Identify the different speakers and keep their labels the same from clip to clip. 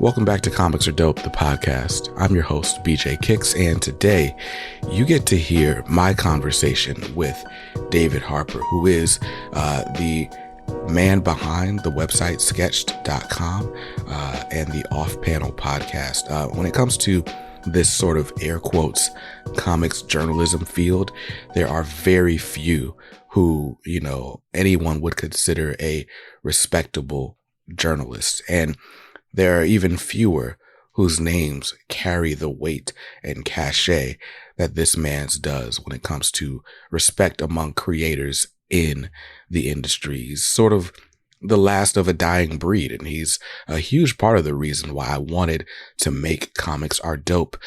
Speaker 1: Welcome back to Comics Are Dope, the podcast. I'm your host, BJ Kicks, and today you get to hear my conversation with David Harper, who is the man behind the website Sketched.com and the Off Panel podcast. When it comes to this sort of air quotes comics journalism field, there are very few who, anyone would consider a respectable journalist. And there are even fewer whose names carry the weight and cachet that this man's does when it comes to respect among creators in the industry. He's sort of the last of a dying breed, and he's a huge part of the reason why I wanted to make Comics Are Dope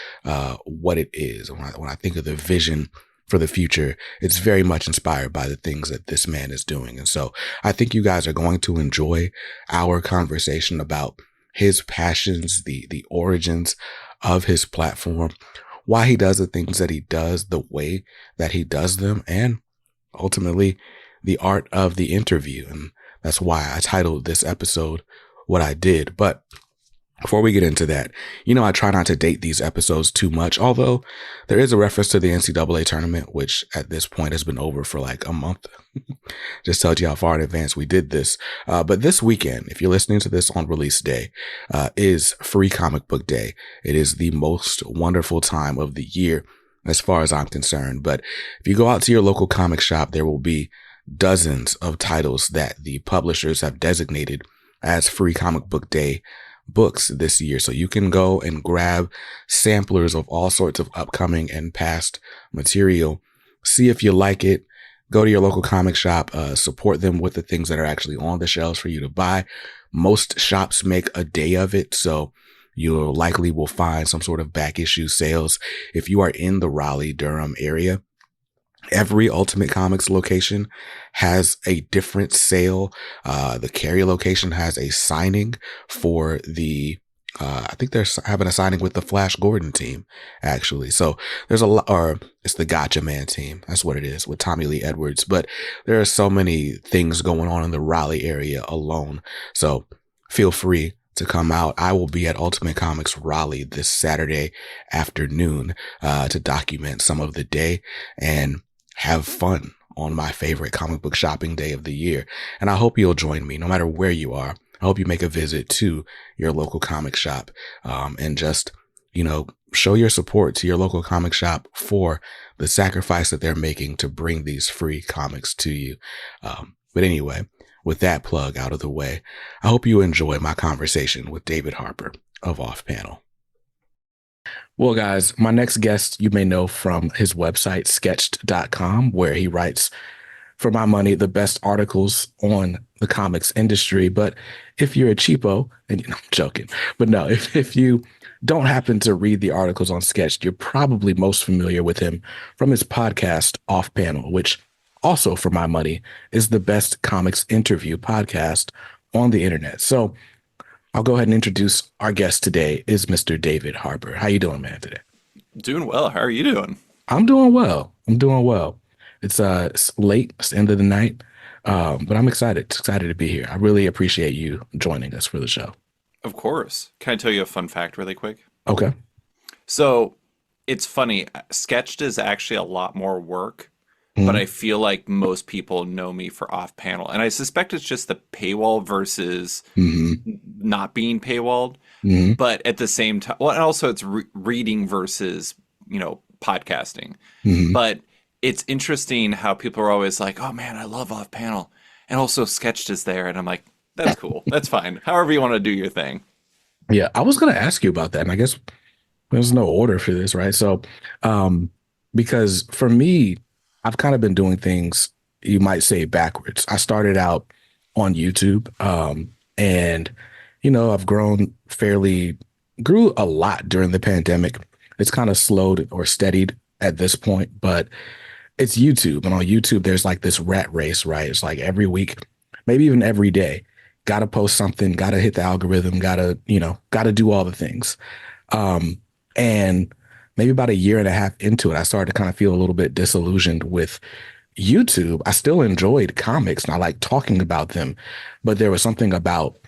Speaker 1: what it is. When I think of the vision for the future, it's very much inspired by the things that this man is doing. And so I think you guys are going to enjoy our conversation about his passions, the origins of his platform, why he does the things that he does, the way that he does them, and ultimately the art of the interview. And that's why I titled this episode what I did. But before we get into that, I try not to date these episodes too much, although there is a reference to the NCAA tournament, which at this point has been over for like a month. Just tells you how far in advance we did this. But this weekend, if you're listening to this on release day, is Free Comic Book Day. It is the most wonderful time of the year, as far as I'm concerned. But if you go out to your local comic shop, there will be dozens of titles that the publishers have designated as Free Comic Book Day books this year. So you can go and grab samplers of all sorts of upcoming and past material, see if you like it, go to your local comic shop, support them with the things that are actually on the shelves for you to buy. Most shops make a day of it, so you likely will find some sort of back issue sales. If you are in the Raleigh-Durham area, every Ultimate Comics location has a different sale. The Cary location has a signing for the, I think they're having a signing with the Flash Gordon team, actually. So there's a lot, or it's the Gotcha Man team. That's what it is, with Tommy Lee Edwards. But there are so many things going on in the Raleigh area alone. So feel free to come out. I will be at Ultimate Comics Raleigh this Saturday afternoon to document some of the day and have fun on my favorite comic book shopping day of the year. And I hope you'll join me no matter where you are. I hope you make a visit to your local comic shop and just, show your support to your local comic shop for the sacrifice that they're making to bring these free comics to you. But anyway, with that plug out of the way, I hope you enjoy my conversation with David Harper of Off Panel. Well, guys, my next guest you may know from his website, Sketched.com, where he writes, for my money, the best articles on the comics industry. But if you're a cheapo, and I'm joking, but no, if you don't happen to read the articles on Sketched, you're probably most familiar with him from his podcast, Off Panel, which also, for my money, is the best comics interview podcast on the internet. So I'll go ahead and introduce our guest today is Mr. David Harper. How you doing, man, today?
Speaker 2: Doing well. How are you doing?
Speaker 1: I'm doing well. It's late. It's the end of the night, but I'm excited to be here. I really appreciate you joining us for the show.
Speaker 2: Of course. Can I tell you a fun fact really quick?
Speaker 1: Okay.
Speaker 2: So it's funny. Sketched is actually a lot more work, but I feel like most people know me for Off Panel. And I suspect it's just the paywall versus not being paywalled. But at the same time, well, and also it's reading versus, podcasting. But it's interesting how people are always like, oh man, I love Off Panel. And also Sketched is there. And I'm like, that's cool. That's fine. However you want to do your thing.
Speaker 1: Yeah, I was going to ask you about that. And I guess there's no order for this, right? So, because for me, I've kind of been doing things, you might say, backwards. I started out on YouTube and, I've grew a lot during the pandemic. It's kind of slowed or steadied at this point, but it's YouTube. And on YouTube, there's like this rat race, right? It's like every week, maybe even every day, got to post something, got to hit the algorithm, got to do all the things. And maybe about a year and a half into it, I started to kind of feel a little bit disillusioned with YouTube. I still enjoyed comics and I like talking about them, but there was something about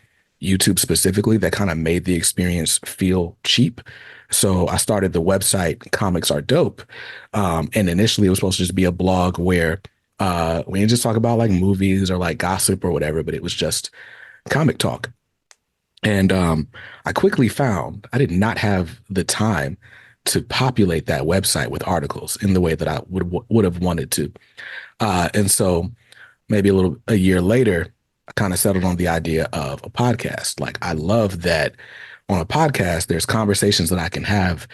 Speaker 1: YouTube specifically that kind of made the experience feel cheap. So I started the website Comics Are Dope. And initially it was supposed to just be a blog where we didn't just talk about like movies or like gossip or whatever, but it was just comic talk. And I quickly found I did not have the time to populate that website with articles in the way that I would have wanted to. And so maybe a year later, I kind of settled on the idea of a podcast. Like I love that on a podcast, there's conversations that I can have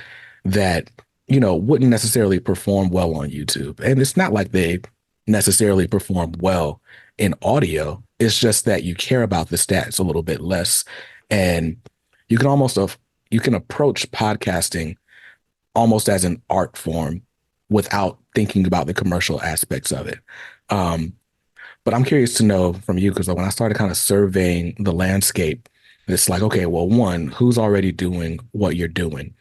Speaker 1: that, wouldn't necessarily perform well on YouTube. And it's not like they necessarily perform well in audio. It's just that you care about the stats a little bit less. And you can almost, you can approach podcasting almost as an art form without thinking about the commercial aspects of it. Um, but I'm curious to know from you, because when I started kind of surveying the landscape, it's like, okay, well, one, who's already doing what you're doing?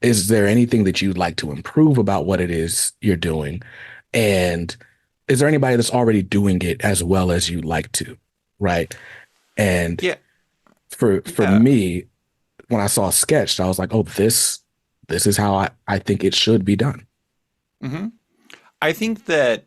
Speaker 1: Is there anything that you'd like to improve about what it is you're doing? And is there anybody that's already doing it as well as you'd like to? Right. And
Speaker 2: Yeah.
Speaker 1: for
Speaker 2: Yeah.
Speaker 1: me, when I saw Sketched, I was like, oh, this is how I think it should be done.
Speaker 2: hmm I think that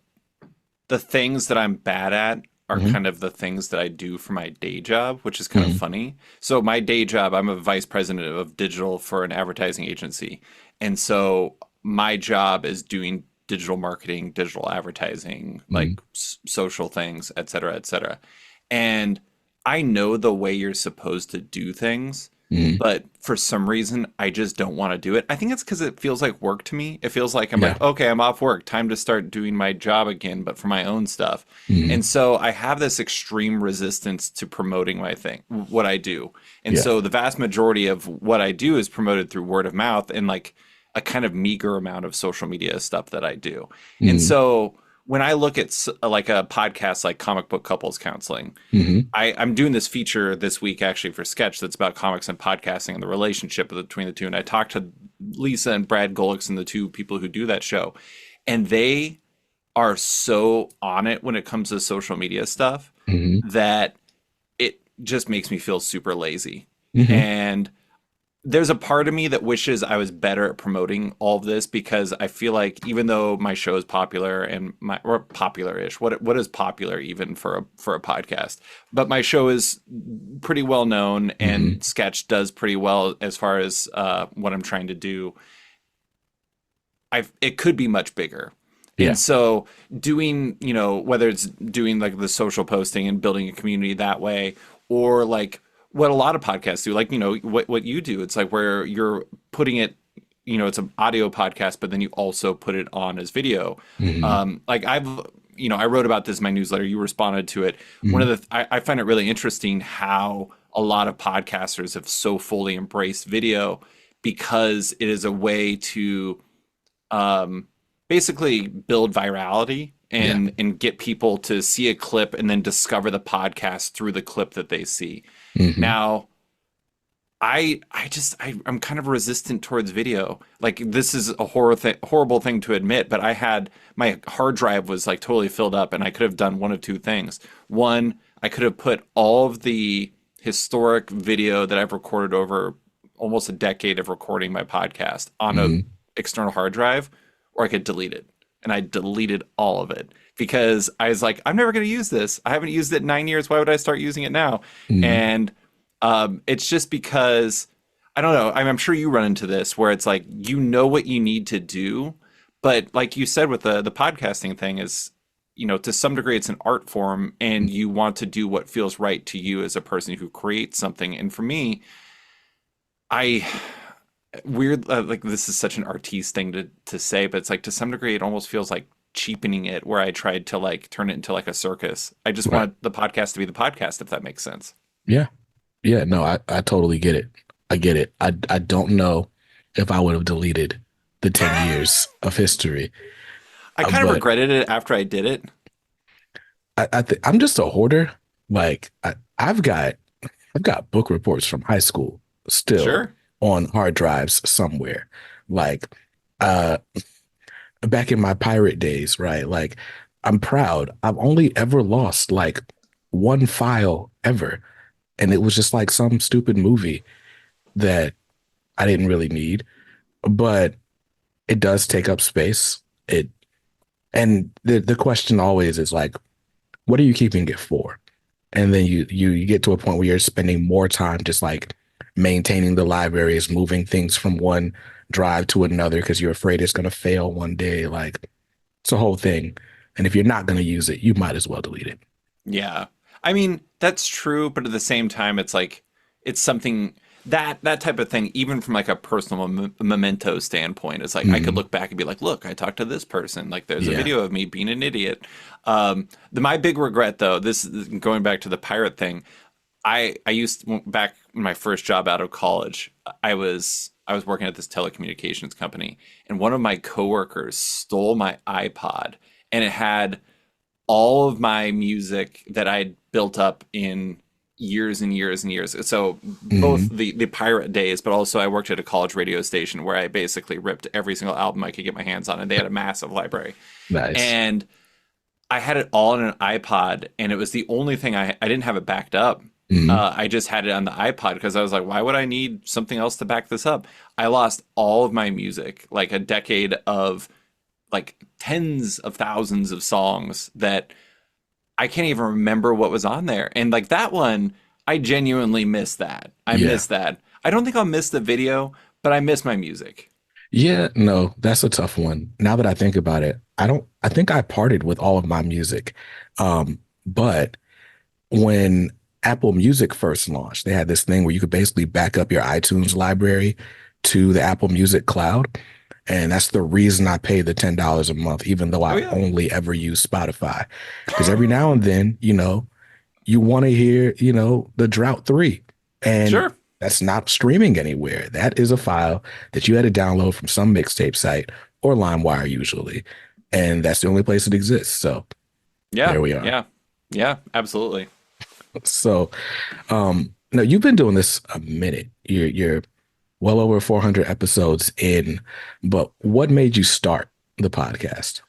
Speaker 2: the things that I'm bad at are
Speaker 1: Hmm.
Speaker 2: kind of the things that I do for my day job, which is kind of
Speaker 1: Hmm.
Speaker 2: funny. So my day job, I'm a vice president of digital for an advertising agency. And so my job is doing digital marketing, digital advertising,
Speaker 1: Hmm.
Speaker 2: like social things, et cetera, et cetera. And I know the way you're supposed to do things,
Speaker 1: Hmm.
Speaker 2: but for some reason, I just don't want to do it. I think it's because it feels like work to me. It feels like I'm
Speaker 1: Yeah.
Speaker 2: like, okay, I'm off work, time to start doing my job again, but for my own stuff.
Speaker 1: Hmm.
Speaker 2: And so I have this extreme resistance to promoting my thing, what I do. And
Speaker 1: Yeah.
Speaker 2: so the vast majority of what I do is promoted through word of mouth and like a kind of meager amount of social media stuff that I do. And
Speaker 1: Hmm.
Speaker 2: so when I look at like a podcast like Comic Book Couples Counseling,
Speaker 1: Hmm.
Speaker 2: I'm doing this feature this week actually for Sketch that's about comics and podcasting and the relationship between the two. And I talked to Lisa and Brad Golix and the two people who do that show, and they are so on it when it comes to social media stuff
Speaker 1: Hmm.
Speaker 2: that it just makes me feel super lazy.
Speaker 1: Hmm.
Speaker 2: And there's a part of me that wishes I was better at promoting all of this because I feel like even though my show is popular and my or popular-ish, what is popular even for a podcast? But my show is pretty well known
Speaker 1: Hmm.
Speaker 2: and Sketch does pretty well as far as what I'm trying to do. It could be much bigger.
Speaker 1: Yeah.
Speaker 2: And so doing, whether it's doing like the social posting and building a community that way, or like what a lot of podcasts do, like, what you do, it's like where you're putting it, it's an audio podcast, but then you also put it on as video.
Speaker 1: Hmm.
Speaker 2: Like I wrote about this in my newsletter, you responded to it. One
Speaker 1: Hmm.
Speaker 2: of I find it really interesting how a lot of podcasters have so fully embraced video because it is a way to um, basically build virality
Speaker 1: Yeah.
Speaker 2: and get people to see a clip and then discover the podcast through the clip that they see.
Speaker 1: Hmm.
Speaker 2: Now, I'm kind of resistant towards video. Like this is a horrible thing to admit, but I had my hard drive was like totally filled up, and I could have done one of two things. One, I could have put all of the historic video that I've recorded over almost a decade of recording my podcast on a
Speaker 1: Hmm.
Speaker 2: external hard drive, or I could delete it. And I deleted all of it because I was like, I'm never going to use this. I haven't used it in 9 years. Why would I start using it now?
Speaker 1: Hmm.
Speaker 2: And it's just because I don't know. I'm sure you run into this where it's like you know what you need to do, but like you said with the podcasting thing is, to some degree it's an art form, and you want to do what feels right to you as a person who creates something. And for me, I weird like this is such an artiste thing to say, but it's like to some degree it almost feels like cheapening it where I tried to like turn it into like a circus. I just
Speaker 1: Right.
Speaker 2: want the podcast to be the podcast, if that makes sense.
Speaker 1: Yeah. Yeah. No, I totally get it. I get it. I don't know if I would have deleted the 10 years of history,
Speaker 2: I kind of
Speaker 1: but
Speaker 2: regretted it after I did it.
Speaker 1: I'm just a hoarder. Like I've got book reports from high school still
Speaker 2: Sure.
Speaker 1: on hard drives somewhere. Like uh back in my pirate days, right? Like I'm proud. I've only ever lost like one file ever. and it was just like some stupid movie that I didn't really need, but it does take up space. It and the question always is like, what are you keeping it for? And then you get to a point where you're spending more time just like maintaining the libraries, moving things from one drive to another because you're afraid it's going to fail one day. Like it's a whole thing. And if you're not going to use it, you might as well delete it.
Speaker 2: Yeah. I mean, that's true, but at the same time, it's like it's something that type of thing, even from like a personal memento standpoint, is like I could
Speaker 1: Mm,
Speaker 2: look back and be like, look, I talked to this person. Like, there's a
Speaker 1: yeah.
Speaker 2: video of me being an idiot. My big regret, though, this is going back to the pirate thing. I used back in my first job out of college, I was working at this telecommunications company, and one of my coworkers stole my iPod, and it had all of my music that I'd built up in years and years and years. So both
Speaker 1: Hmm.
Speaker 2: the pirate days, but also I worked at a college radio station where I basically ripped every single album I could get my hands on, and they had a massive library.
Speaker 1: Nice.
Speaker 2: And I had it all in an iPod, and it was the only thing I didn't have it backed up.
Speaker 1: Hmm.
Speaker 2: I just had it on the iPod because I was like, why would I need something else to back this up? I lost all of my music, like a decade of like tens of thousands of songs that I can't even remember what was on there. And like that one, I genuinely miss that. I
Speaker 1: Yeah.
Speaker 2: miss that. I don't think I'll miss the video, but I miss my music.
Speaker 1: Yeah, no, that's a tough one. Now that I think about it, I think I parted with all of my music. But when Apple Music first launched, they had this thing where you could basically back up your iTunes library to the Apple Music cloud. And that's the reason I pay the $10 a month, even though
Speaker 2: Oh
Speaker 1: I
Speaker 2: yeah.
Speaker 1: only ever use Spotify. Because every now and then, you want to hear, the Drought 3. And
Speaker 2: Sure.
Speaker 1: that's not streaming anywhere. That is a file that you had to download from some mixtape site or LimeWire usually. And that's the only place it exists. So
Speaker 2: Yeah.
Speaker 1: there we are.
Speaker 2: Yeah. Yeah, absolutely.
Speaker 1: So no, you've been doing this a minute. You're well over 400 episodes in, but what made you start the podcast?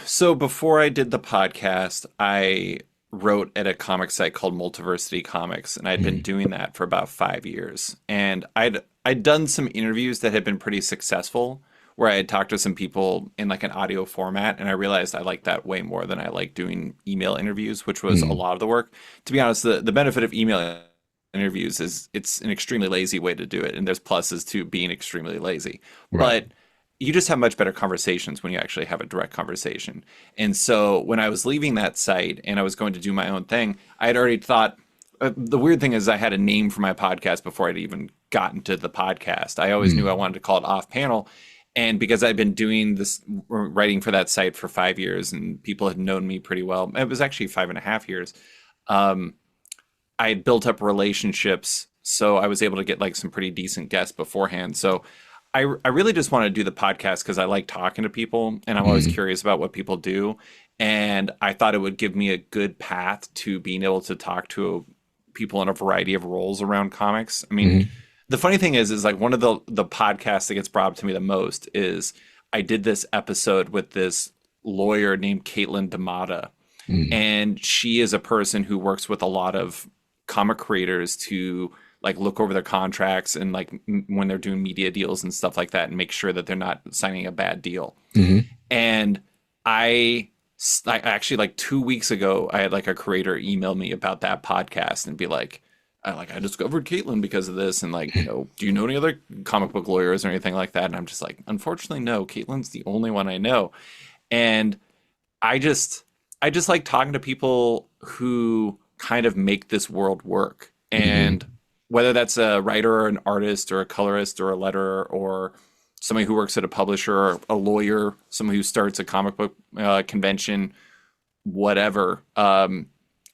Speaker 2: So before I did the podcast, I wrote at a comic site called Multiversity Comics, and I'd been
Speaker 1: Mm,
Speaker 2: doing that for about 5 years. And I'd done some interviews that had been pretty successful, where I had talked to some people in like an audio format, and I realized I liked that way more than I like doing email interviews, which was a
Speaker 1: mm,
Speaker 2: lot of the work. To be honest, the benefit of email interviews is it's an extremely lazy way to do it, and there's pluses to being extremely lazy.
Speaker 1: right.
Speaker 2: But you just have much better conversations when you actually have a direct conversation. And so when I was leaving that site and I was going to do my own thing, I had already thought the weird thing is I had a name for my podcast before I'd even gotten to the podcast. I always knew I
Speaker 1: Mm,
Speaker 2: wanted to call it Off Panel. And because I'd been doing this writing for that site for 5 years and people had known me pretty well, it was actually 5.5 years. Um, I had built up relationships, so I was able to get like some pretty decent guests beforehand. So I really just want to do the podcast because I like talking to people and I'm always
Speaker 1: mm,
Speaker 2: curious about what people do. And I thought it would give me a good path to being able to talk to people in a variety of roles around comics. I mean,
Speaker 1: mm,
Speaker 2: the funny thing is like one of the podcasts that gets brought up to me the most is I did this episode with this lawyer named Caitlin Damata,
Speaker 1: mm,
Speaker 2: and she is a person who works with a lot of comic creators to like look over their contracts and like when they're doing media deals and stuff like that and make sure that they're not signing a bad deal.
Speaker 1: mm,
Speaker 2: And I actually like 2 weeks ago I had like a creator email me about that podcast and be like I discovered Caitlin because of this, and like, do you know any other comic book lawyers or anything like that? And I'm just like, unfortunately, no. Caitlin's the only one I know. And I just I just like talking to people who kind of make this world work. And
Speaker 1: mm,
Speaker 2: whether that's a writer or an artist or a colorist or a letterer or somebody who works at a publisher or a lawyer, someone who starts a comic book convention, whatever.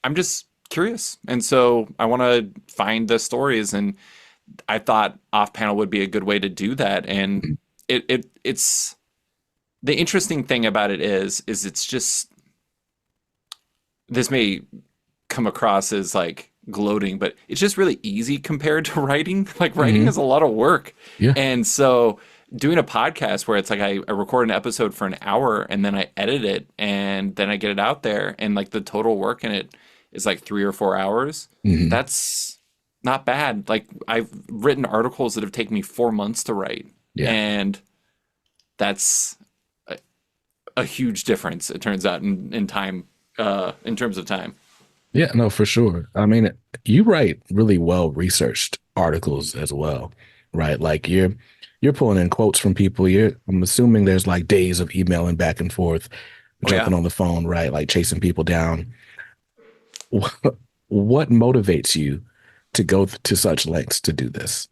Speaker 2: I'm just curious. And so I want to find the stories, and I thought off panel would be a good way to do that. And
Speaker 1: mm,
Speaker 2: it's the interesting thing about it is it's just this may come across as like gloating, but it's just really easy compared to writing. Like writing
Speaker 1: mm.
Speaker 2: is a lot of work.
Speaker 1: Yeah.
Speaker 2: And so doing a podcast where it's like I record an episode for an hour and then I edit it and then I get it out there, and like the total work in it is like 3 or 4 hours.
Speaker 1: Hmm.
Speaker 2: That's not bad. Like I've written articles that have taken me 4 months to write,
Speaker 1: Yeah.
Speaker 2: and that's a huge difference. It turns out in time, in terms of time.
Speaker 1: Yeah, no, for sure. I mean, you write really well researched articles as well, right? Like you're pulling in quotes from people. I'm assuming there's like days of emailing back and forth,
Speaker 2: Oh yeah.
Speaker 1: jumping on the phone, right? Like chasing people down. What motivates you to go to such lengths to do this?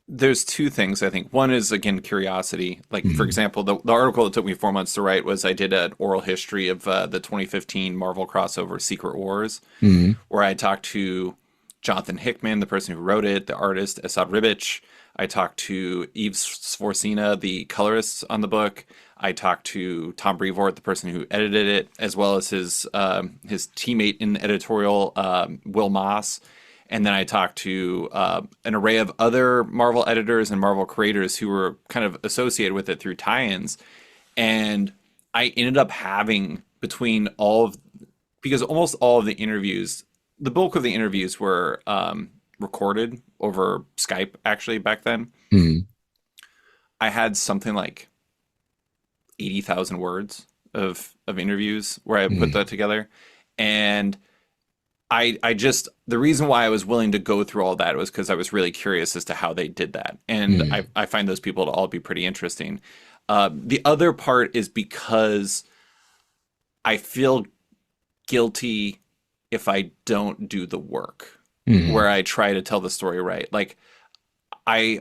Speaker 2: There's two things I think. One is again curiosity. Like for
Speaker 1: Mm,
Speaker 2: example, the article that took me 4 months to write was I did an oral history of the 2015 Marvel crossover Secret Wars,
Speaker 1: mm,
Speaker 2: where I talked to Jonathan Hickman, the person who wrote it, the artist Esad Ribic. I talked to Yves Svorcina, the colorist on the book. I talked to Tom Brevoort, the person who edited it, as well as his teammate in editorial, Will Moss. And then I talked to an array of other Marvel editors and Marvel creators who were kind of associated with it through tie-ins. And I ended up having between all of, because almost all of the interviews, the bulk of the interviews were recorded over Skype actually back then.
Speaker 1: mm.
Speaker 2: I had something like 80,000 words of interviews where I put
Speaker 1: Mm,
Speaker 2: that together. And I just, the reason why I was willing to go through all that was because I was really curious as to how they did that. And
Speaker 1: mm,
Speaker 2: I find those people to all be pretty interesting. The other part is because I feel guilty if I don't do the work
Speaker 1: mm,
Speaker 2: where I try to tell the story right. Like I'm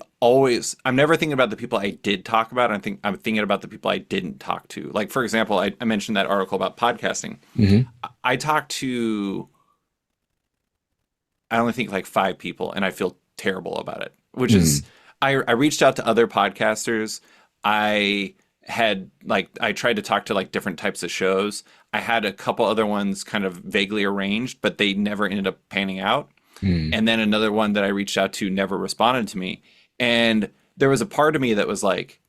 Speaker 2: never thinking about the people I did talk about. I'm thinking about the people I didn't talk to. Like, for example, I mentioned that article about podcasting.
Speaker 1: mm,
Speaker 2: I talked to, I only think like 5 people, and I feel terrible about it. Which is,
Speaker 1: mm,
Speaker 2: I reached out to other podcasters. I I tried to talk to like different types of shows. I had a couple other ones kind of vaguely arranged, but they never ended up panning out.
Speaker 1: mm.
Speaker 2: And then another one that I reached out to never responded to me. And there was a part of me that was like,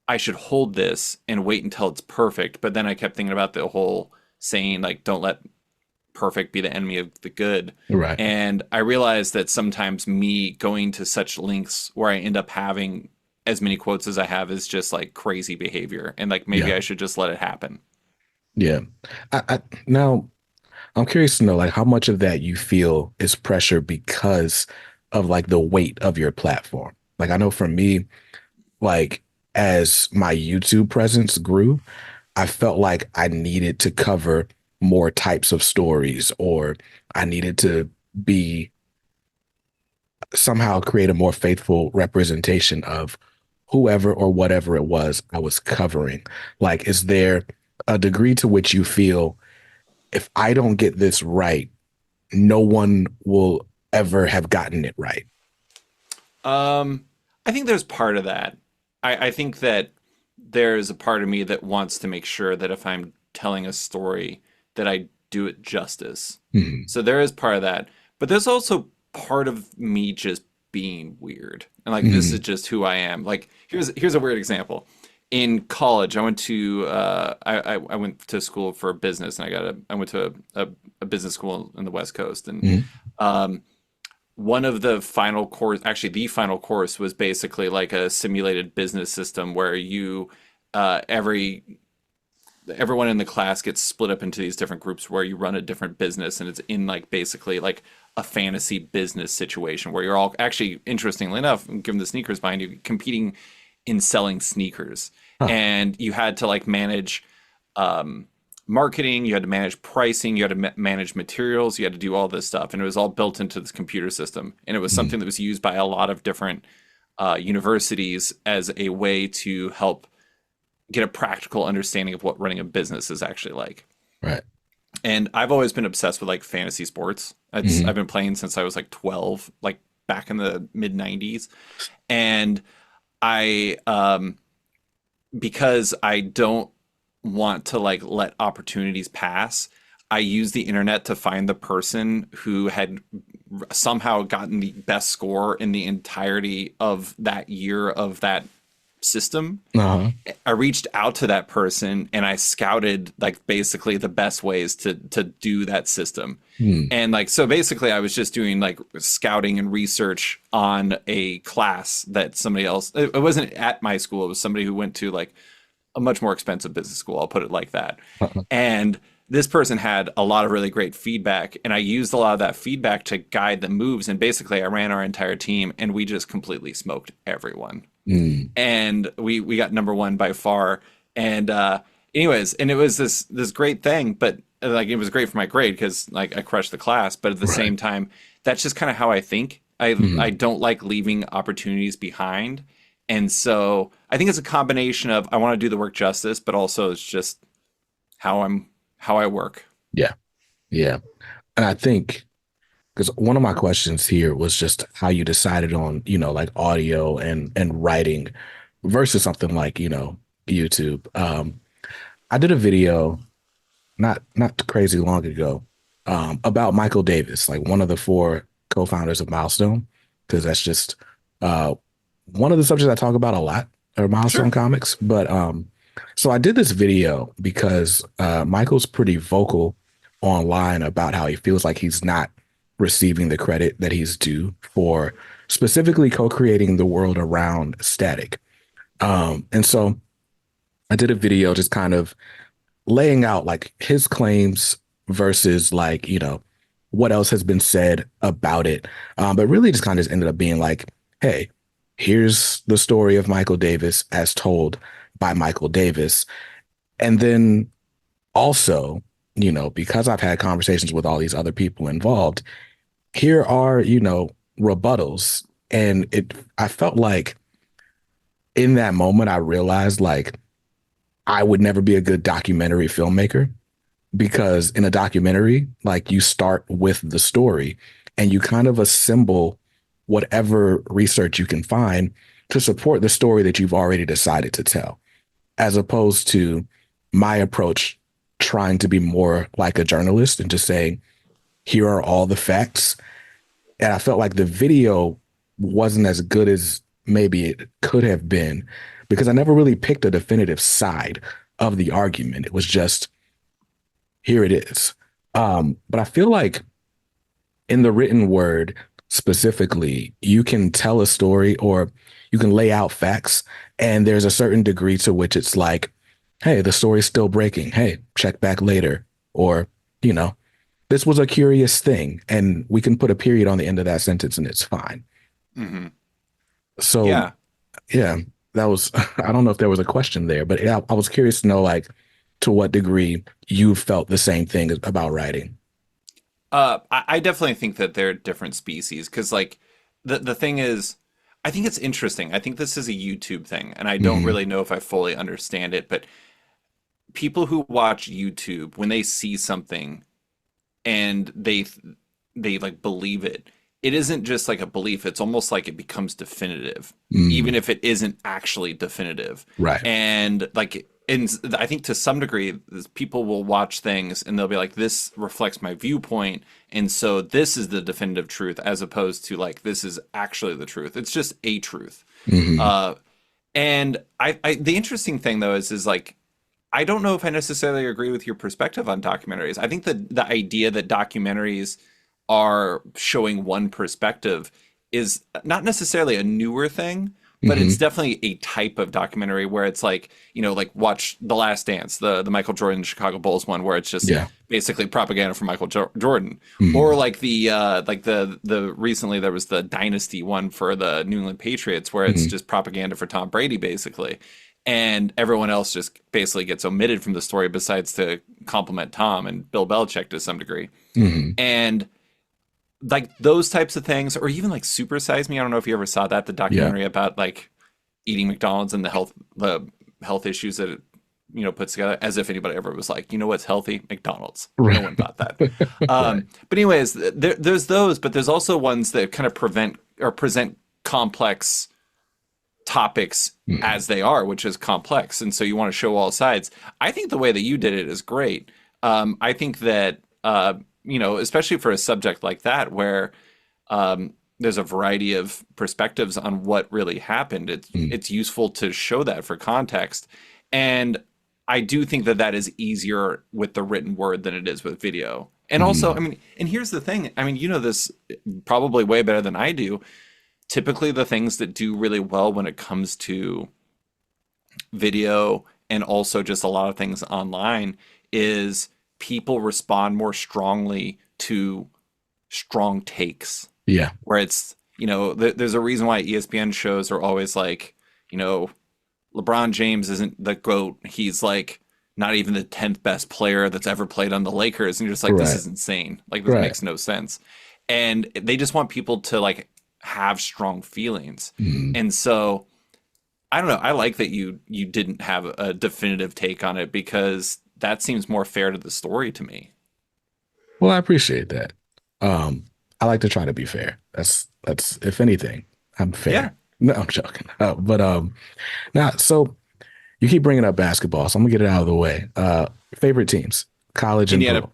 Speaker 2: I should hold this and wait until it's perfect. But then I kept thinking about the whole saying, like, don't let perfect be the enemy of the good.
Speaker 1: Right.
Speaker 2: And I realized that sometimes me going to such lengths where I end up having as many quotes as I have is just like crazy behavior. And like maybe
Speaker 1: Yeah.
Speaker 2: I should just let it happen.
Speaker 1: Yeah. Now I'm curious to know like how much of that you feel is pressure because of like the weight of your platform. Like I know for me, like as my YouTube presence grew, I felt like I needed to cover more types of stories or I needed to be somehow create a more faithful representation of whoever or whatever it was I was covering. Like, is there a degree to which you feel if I don't get this right, no one will ever have gotten it right?
Speaker 2: I think there's part of that. I think that there's a part of me that wants to make sure that if I'm telling a story, that I do it justice.
Speaker 1: Hmm.
Speaker 2: So there is part of that. But there's also part of me just being weird. And like this is
Speaker 1: Hmm.
Speaker 2: just who I am. Like here's a weird example. In college, I went to I went to school for business, and I went to a business school in the West Coast, and
Speaker 1: Hmm.
Speaker 2: um, one of the final course, actually the final course, was basically like a simulated business system where you everyone in the class gets split up into these different groups where you run a different business, and it's in like basically like a fantasy business situation where you're all actually, interestingly enough, given the sneakers behind you, competing in selling sneakers.
Speaker 1: Huh.
Speaker 2: And you had to like manage um, marketing, you had to manage pricing, you had to manage materials, you had to do all this stuff, and it was all built into this computer system. And it was
Speaker 1: Hmm.
Speaker 2: something that was used by a lot of different universities as a way to help get a practical understanding of what running a business is actually like.
Speaker 1: Right.
Speaker 2: And I've always been obsessed with like fantasy sports.
Speaker 1: Hmm.
Speaker 2: I've been playing since I was like 12, like back in the mid 90s. And I because I don't want to like let opportunities pass, I use the internet to find the person who had somehow gotten the best score in the entirety of that year of that system.
Speaker 1: Uh-huh.
Speaker 2: I reached out to that person and I scouted like basically the best ways to do that system.
Speaker 1: Hmm.
Speaker 2: And like so basically I was just doing like scouting and research on a class that somebody else, it wasn't at my school, it was somebody who went to like a much more expensive business school, I'll put it like that.
Speaker 1: Uh-huh.
Speaker 2: And this person had a lot of really great feedback, and I used a lot of that feedback to guide the moves. And basically, I ran our entire team, and we just completely smoked everyone.
Speaker 1: Hmm.
Speaker 2: And we got number one by far. And anyways, and it was this great thing, but like it was great for my grade because like I crushed the class. But at the
Speaker 1: Right.
Speaker 2: same time, that's just kind of how I think. I
Speaker 1: Hmm.
Speaker 2: don't like leaving opportunities behind. And so I think it's a combination of I want to do the work justice, but also it's just how how I work.
Speaker 1: Yeah. Yeah. And I think because one of my questions here was just how you decided on, like audio and writing versus something like, YouTube. I did a video not crazy long ago about Michael Davis, like one of the four co-founders of Milestone, because that's just uh, one of the subjects I talk about a lot are Milestone
Speaker 2: Sure.
Speaker 1: comics. But so I did this video because Michael's pretty vocal online about how he feels like he's not receiving the credit that he's due for specifically co-creating the world around Static. And so I did a video just kind of laying out like his claims versus like, what else has been said about it. But really just kind of just ended up being like, hey, here's the story of Michael Davis as told by Michael Davis. And then also, because I've had conversations with all these other people involved, here are, rebuttals. And I felt like in that moment, I realized like I would never be a good documentary filmmaker because in a documentary, like you start with the story and you kind of assemble whatever research you can find to support the story that you've already decided to tell, as opposed to my approach trying to be more like a journalist and just saying, here are all the facts. And I felt like the video wasn't as good as maybe it could have been because I never really picked a definitive side of the argument. It was just here it is. But I feel like in the written word specifically, you can tell a story or you can lay out facts, and there's a certain degree to which it's like, hey, the story's still breaking. Hey, check back later. Or, you know, this was a curious thing, and we can put a period on the end of that sentence and it's fine.
Speaker 2: Hmm.
Speaker 1: So,
Speaker 2: Yeah.
Speaker 1: yeah, that was, I don't know if there was a question there, but yeah, I was curious to know, like, to what degree you felt the same thing about writing.
Speaker 2: I definitely think that they're different species because, like, the thing is, I think it's interesting. I think this is a YouTube thing, and I don't
Speaker 1: Hmm.
Speaker 2: really know if I fully understand it. But people who watch YouTube, when they see something and they like believe it, it isn't just like a belief. It's almost like it becomes definitive, even
Speaker 1: Mm,
Speaker 2: if it isn't actually definitive.
Speaker 1: right.
Speaker 2: And like, and I think to some degree, people will watch things and they'll be like, "This reflects my viewpoint," and so this is the definitive truth, as opposed to like, "This is actually the truth." It's just a truth.
Speaker 1: Hmm.
Speaker 2: Uh, and the interesting thing though is like I don't know if I necessarily agree with your perspective on documentaries. I think the idea that documentaries are showing one perspective is not necessarily a newer thing, but it's
Speaker 1: Hmm.
Speaker 2: definitely a type of documentary where it's like, you know, like watch The Last Dance, the Michael Jordan Chicago Bulls one, where it's just
Speaker 1: Yeah.
Speaker 2: basically propaganda for Michael Jordan, or
Speaker 1: Hmm.
Speaker 2: like the recently there was the Dynasty one for the New England Patriots, where it's
Speaker 1: Hmm.
Speaker 2: just propaganda for Tom Brady, basically and everyone else just basically gets omitted from the story besides to compliment Tom and Bill Belichick to some degree.
Speaker 1: Hmm.
Speaker 2: And like those types of things, or even like Super Size Me. I don't know if you ever saw that, the
Speaker 1: Yeah.
Speaker 2: documentary about like eating McDonald's and the health issues that it, you know, puts together, as if anybody ever was like, you know what's healthy? McDonald's. No
Speaker 1: Right.
Speaker 2: one thought that.
Speaker 1: Right.
Speaker 2: But anyways, there's those, but there's also ones that kind of prevent or present complex topics
Speaker 1: Hmm.
Speaker 2: as they are, which is complex. And so you want to show all sides. I think the way that you did it is great. I think that, you know, especially for a subject like that, where there's a variety of perspectives on what really happened.
Speaker 1: Mm,
Speaker 2: It's useful to show that for context, and I do think that that is easier with the written word than it is with video. And also, I
Speaker 1: mm,
Speaker 2: mean, and here's the thing. I mean, you know this probably way better than I do. Typically, the things that do really well when it comes to video and also just a lot of things online is people respond more strongly to strong takes
Speaker 1: yeah.
Speaker 2: where it's, there's a reason why ESPN shows are always like, you know, LeBron James isn't the GOAT. He's like not even the 10th best player that's ever played on the Lakers. And you're just like, this
Speaker 1: Right.
Speaker 2: is insane. Like, this
Speaker 1: Right.
Speaker 2: makes no sense. And they just want people to like have strong feelings.
Speaker 1: Mm.
Speaker 2: And so I don't know. I like that you didn't have a definitive take on it because that seems more fair to the story to me.
Speaker 1: Well, I appreciate that. I like to try to be fair. That's if anything, I'm
Speaker 2: Yeah.
Speaker 1: fair. No, I'm joking. But now, so you keep bringing up basketball, so I'm gonna get it out of the way. Favorite teams, college and
Speaker 2: Indiana
Speaker 1: pro.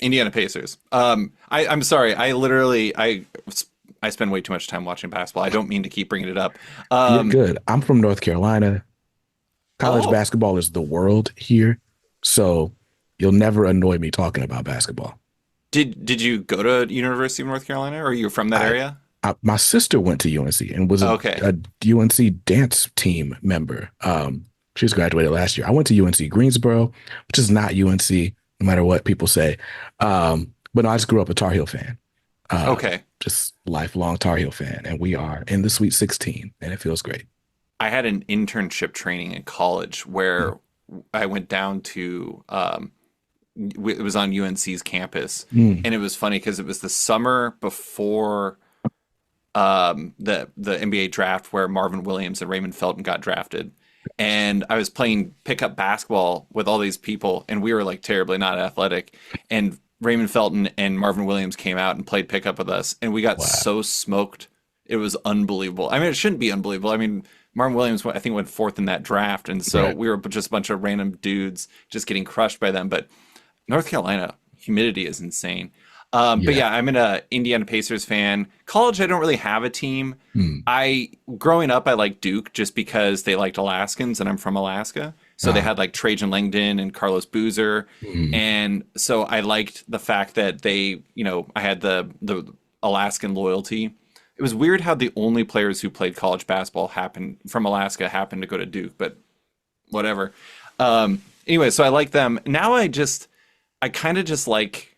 Speaker 2: Indiana Pacers. I'm sorry. I spend way too much time watching basketball. I don't mean to keep bringing it up.
Speaker 1: You're
Speaker 2: Um,
Speaker 1: good. I'm from North Carolina. College
Speaker 2: oh,
Speaker 1: basketball is the world here, so you'll never annoy me talking about basketball.
Speaker 2: did you go to University of North Carolina, or you're from that
Speaker 1: I,
Speaker 2: area?
Speaker 1: my sister went to UNC and was
Speaker 2: Okay.
Speaker 1: a UNC dance team member. She was graduated last year. I went to UNC Greensboro, which is not UNC, no matter what people say. But no, I just grew up a Tar Heel fan. Uh,
Speaker 2: Okay.
Speaker 1: just lifelong Tar Heel fan, and we are in the Sweet 16, and it feels great.
Speaker 2: I had an internship training in college
Speaker 1: Mm,
Speaker 2: where I went down to it was on UNC's campus,
Speaker 1: mm,
Speaker 2: and it was funny because it was the summer before the NBA draft where Marvin Williams and Raymond Felton got drafted. And I was playing pickup basketball with all these people, and we were like terribly not athletic. And Raymond Felton and Marvin Williams came out and played pickup with us, and we got
Speaker 1: wow.
Speaker 2: so smoked. It was unbelievable. I mean, it shouldn't be unbelievable. I mean, Marvin Williams, I think, went fourth in that draft, and so
Speaker 1: Right.
Speaker 2: we were just a bunch of random dudes just getting crushed by them. But North Carolina humidity is insane. But
Speaker 1: Yeah.
Speaker 2: yeah, I'm an Indiana Pacers fan. College, I don't really have a team.
Speaker 1: Mm.
Speaker 2: I growing up, I liked Duke just because they liked Alaskans, and I'm from Alaska, so they
Speaker 1: Uh,
Speaker 2: had like Trajan Langdon and Carlos Boozer,
Speaker 1: mm.
Speaker 2: and so I liked the fact that I had the Alaskan loyalty. It was weird how the only players who played college basketball happened from Alaska happened to go to Duke, but whatever. Anyway, so I like them. Now I kind of just like